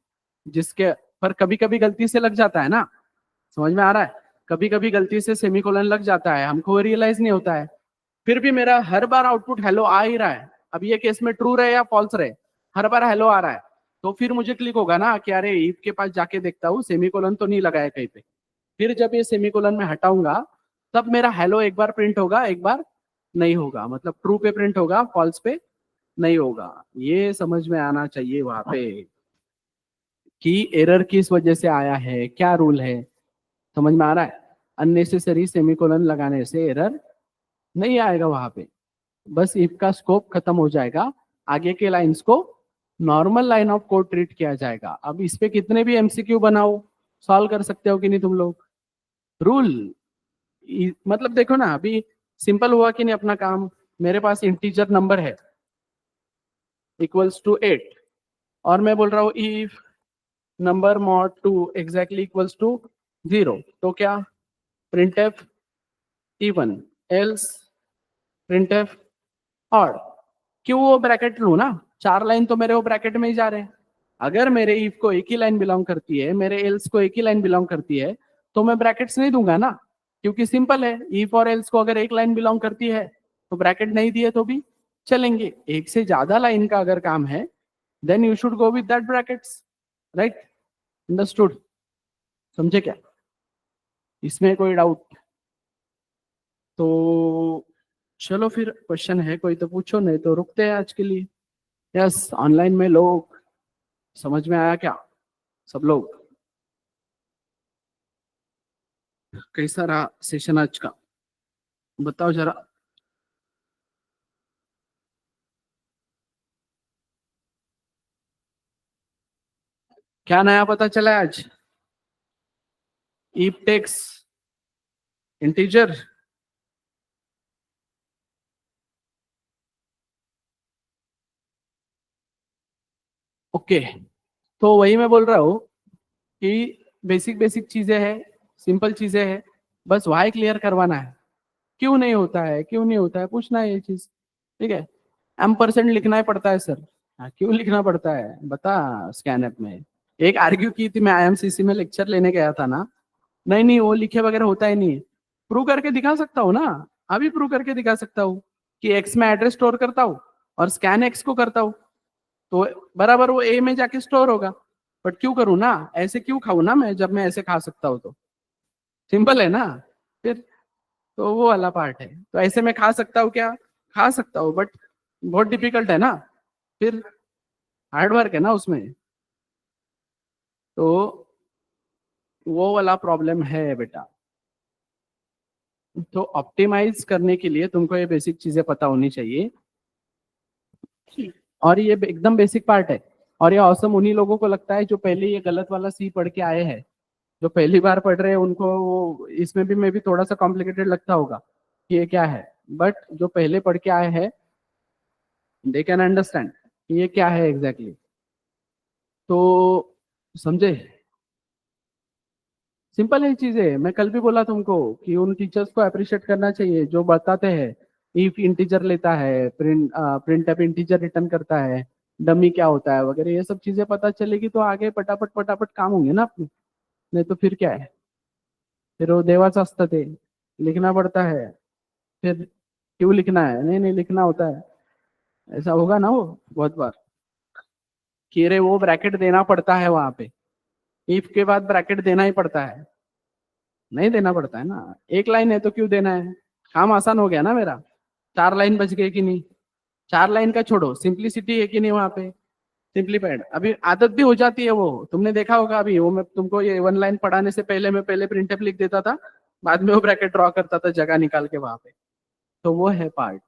जिसके पर कभी कभी गलती से लग जाता है ना। समझ में आ रहा है? कभी कभी गलती से सेमीकोलन लग जाता है, हमको रियलाइज नहीं होता है। फिर भी मेरा हर बार आउटपुट हेलो आ ही रहा है। अब ये केस में ट्रू रहे या फॉल्स रहे, हर बार हेलो आ रहा है। तो फिर मुझे क्लिक होगा ना कि अरे इफ के पास जाके देखता हूँ सेमीकोलन तो नहीं लगाया कहीं पे। फिर जब ये सेमीकोलन में हटाऊंगा, तब मेरा हेलो एक बार प्रिंट होगा, एक बार नहीं होगा। मतलब ट्रू पे प्रिंट होगा, फॉल्स पे नहीं होगा। ये समझ में आना चाहिए वहां पे कि एरर किस वजह से आया है, क्या रूल है। समझ में आ रहा है? अननेसेसरी सेमीकोलन लगाने से एरर नहीं आएगा वहां पे। बस इफ का स्कोप खत्म हो जाएगा, आगे के लाइंस को normal line of code treat किया जाएगा। अब इस पे कितने भी एमसीक्यू बनाओ, सॉल्व कर सकते हो कि नहीं तुम लोग? रूल मतलब देखो ना, अभी सिंपल हुआ कि नहीं अपना काम। मेरे पास इंटीजर नंबर है इक्वल्स टू 8, और मैं बोल रहा हूँ if number mod 2 exactly equals to 0, तो क्या? printf even else printf और क्यों वो ब्रैकेट लू ना, 4 लाइन तो मेरे वो ब्रैकेट में ही जा रहे हैं। अगर मेरे इफ को एक ही लाइन बिलोंग करती है, मेरे एल्स को एक ही लाइन बिलोंग करती है, तो मैं ब्रैकेट्स नहीं दूंगा ना, क्योंकि सिंपल है, इफ और एल्स को अगर एक लाइन बिलोंग करती है तो ब्रैकेट नहीं दिए तो भी चलेंगे। एक से ज्यादा लाइन का अगर काम है, then you should go with that brackets, right? Understood? समझे क्या? इसमें कोई डाउट? तो चलो फिर, क्वेश्चन है कोई तो पूछो, नहीं तो रुकते हैं आज के लिए। यस, ऑनलाइन में लोग समझ में आया क्या सब लोग? कैसा रहा सेशन आज का, बताओ जरा। क्या नया पता चला आज? ईप टेक्स इंटीजर। ओके, तो वही मैं बोल रहा हूँ कि बेसिक बेसिक चीजें हैं, सिंपल चीजें हैं, बस वाई क्लियर करवाना है। क्यों नहीं होता है, क्यों नहीं होता है, पूछना है ये चीज, ठीक है? एम% लिखना ही पड़ता है सर। हाँ, क्यों लिखना पड़ता है बता? स्कैन ऐप में एक आर्ग्यू की थी, मैं आईएमसीसी में लेक्चर लेने गया था ना, नहीं नहीं वो लिखे वगैरह होता ही नहीं है। प्रूव करके दिखा सकता हूँ ना, अभी प्रूव करके दिखा सकता हूँ कि एक्स में एड्रेस स्टोर करता हूँ और स्कैन एक्स को करता हूँ, तो बराबर वो ए में जाके स्टोर होगा। बट क्यों करूँ ना, ऐसे क्यों खाऊं ना मैं, जब मैं ऐसे खा सकता हूँ तो? सिंपल है ना? फिर तो वो वाला पार्ट है, तो ऐसे मैं खा सकता हूँ क्या? खा सकता हूँ, बट बहुत डिफिकल्ट है ना, फिर हार्ड वर्क है ना उसमें, तो वो वाला प्रॉब्लम है बेटा। तो ऑप्टिमाइज करने के लिए तुमको ये बेसिक चीजें पता होनी चाहिए, और ये एकदम बेसिक पार्ट है। और ये औसम उन्हीं लोगों को लगता है जो पहले ये गलत वाला सी पढ़ के आए हैं, जो पहली बार पढ़ रहे हैं उनको वो इसमें भी मे भी थोड़ा सा कॉम्प्लिकेटेड लगता होगा कि ये क्या है, बट जो पहले पढ़ के आए हैं दे कैन अंडरस्टैंड ये क्या है एग्जैक्टली exactly. तो समझे? सिंपल है चीजें, मैं कल भी बोला तुमको कि उन टीचर्स को अप्रिशिएट करना चाहिए जो बताते हैं। इफ इंटीजर लेता है, प्रिंट एप इंटीजर रिटर्न करता है, डमी क्या होता है वगैरह, ये सब चीजें पता चलेगी तो आगे पटापट पटापट काम होंगे ना अपने। नहीं तो फिर क्या है, फिर वो देवाच असतं ते, लिखना पड़ता है। फिर क्यों लिखना है, नहीं नहीं लिखना होता है, ऐसा होगा ना वो बहुत बार कि अरे वो ब्रैकेट देना पड़ता है वहां पे, इफ के बाद ब्रैकेट देना ही पड़ता है। नहीं देना पड़ता है ना, एक लाइन है तो क्यों देना है? काम आसान हो गया ना मेरा, 4 लाइन बच गए कि नहीं? 4 लाइन का छोड़ो, सिंप्लिसिटी है कि नहीं वहां पे? सिंप्लीफाइड, अभी आदत भी हो जाती है वो, तुमने देखा होगा। अभी वो मैं तुमको ये 1 लाइन पढ़ाने से पहले मैं पहले प्रिंटअप लिख देता था, बाद में वो ब्रैकेट ड्रॉ करता था जगह निकाल के वहां पे, तो वो है पार्ट।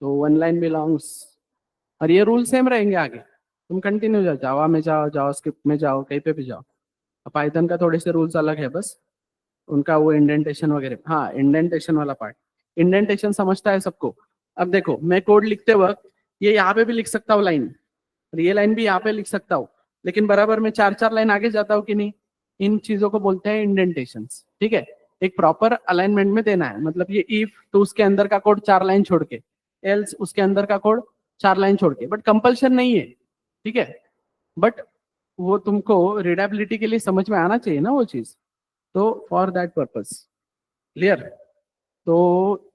तो 1 लाइन बिलोंग्स, और ये रूल सेम रहेंगे आगे। तुम कंटिन्यू जाओ, जावा में जाओ, जावा स्क्रिप्ट में जाओ, कहीं पे भी जाओ। पाइथन का थोड़े से रूल्स अलग है बस, उनका वो इंडेंटेशन वगैरह, हाँ इंडेंटेशन वाला पार्ट, इंडेंटेशन समझता है सबको। अब देखो मैं कोड लिखते वक्त ये यहाँ पे भी लिख सकता हूँ लाइन, और ये लाइन भी यहाँ पे लिख सकता हूँ, लेकिन बराबर में 4 4 लाइन आगे जाता हूँ कि नहीं? इन चीजों को बोलते हैं इंडेंटेशन, ठीक है? एक प्रॉपर अलाइनमेंट में देना है, मतलब ये इफ तो उसके अंदर का कोड 4 लाइन छोड़ के, एल्स उसके अंदर का कोड 4 लाइन छोड़ के, बट कंपल्शन नहीं है, ठीक है? बट वो तुमको रीडेबिलिटी के लिए समझ में आना चाहिए ना वो चीज, तो फॉर दैट पर्पस, क्लियर? तो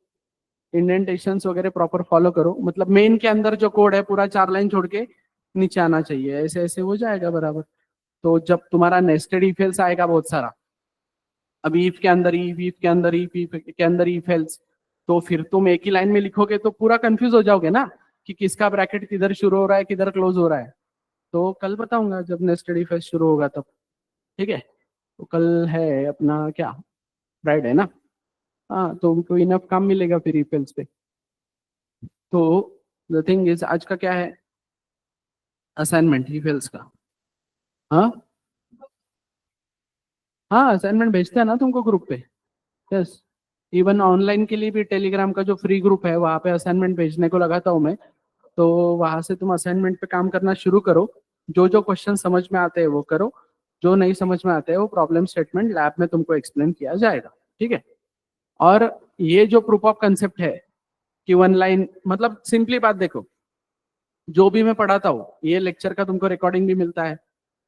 इंडेंटेशंस वगैरह प्रॉपर फॉलो करो, मतलब मेन के अंदर जो कोड है पूरा 4 लाइन छोड़ के नीचे आना चाहिए, ऐसे ऐसे हो जाएगा बराबर। तो जब तुम्हारा नेस्टेड इफ एल्स आएगा बहुत सारा, अब ईफ के अंदर ईफ, ईफ के अंदर ईफ, ईफ के अंदर ईफ एल्स, तो फिर तुम एक ही लाइन में लिखोगे तो पूरा कंफ्यूज हो जाओगे ना कि किसका ब्रैकेट किधर शुरू हो रहा है किधर क्लोज हो रहा है। तो कल बताऊंगा जब नेस्टेड इफ एल्स शुरू होगा तब, ठीक है? तो कल है अपना क्या, फ्राइडे ना? हाँ, तो उनको इनफ काम मिलेगा फिर इफ एल्स पे। तो द थिंग इज आज का क्या है, असाइनमेंट ही फेल्स का। हाँ हाँ, असाइनमेंट भेजते हैं ना तुमको ग्रुप पे। यस, इवन ऑनलाइन के लिए भी टेलीग्राम का जो फ्री ग्रुप है वहाँ पे असाइनमेंट भेजने को लगाता हूँ मैं। तो वहां से तुम असाइनमेंट पे काम करना शुरू करो। जो जो क्वेश्चन समझ में आते हैं वो करो, जो नहीं समझ में आते हैं वो प्रॉब्लम स्टेटमेंट लैब में तुमको एक्सप्लेन किया जाएगा। ठीक है। और ये जो प्रूफ ऑफ कंसेप्ट है कि वन लाइन, मतलब सिंपली बात देखो, जो भी मैं पढ़ाता हूँ, ये लेक्चर का तुमको रिकॉर्डिंग भी मिलता है,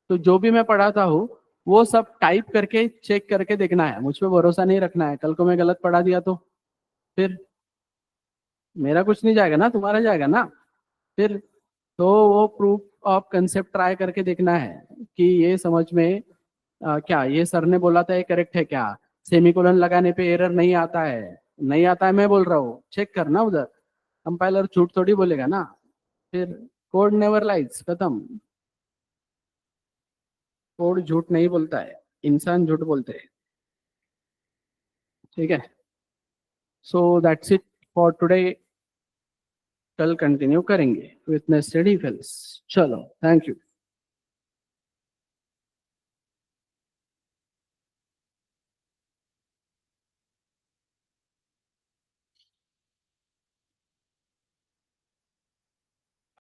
तो जो भी मैं पढ़ाता हूँ वो सब टाइप करके चेक करके देखना है, मुझ पे भरोसा नहीं रखना है। कल को मैं गलत पढ़ा दिया तो फिर मेरा कुछ नहीं जाएगा ना, तुम्हारा जाएगा ना फिर। तो वो प्रूफ ऑफ कंसेप्ट ट्राई करके देखना है कि ये समझ में क्या ये सर ने बोला था ये करेक्ट है क्या, सेमीकोलन लगाने पे एरर नहीं आता है, नहीं आता है मैं बोल रहा हूँ, चेक करना उधर। कंपाइलर झूठ थोड़ी बोलेगा ना फिर। कोड नेवर लाइज, खत्म। कोड झूठ नहीं बोलता है, इंसान झूठ बोलते हैं। ठीक है। So that's it for today. कल कंटिन्यू करेंगे विथ नेस्टेड इफ एल्स। चलो, थैंक यू।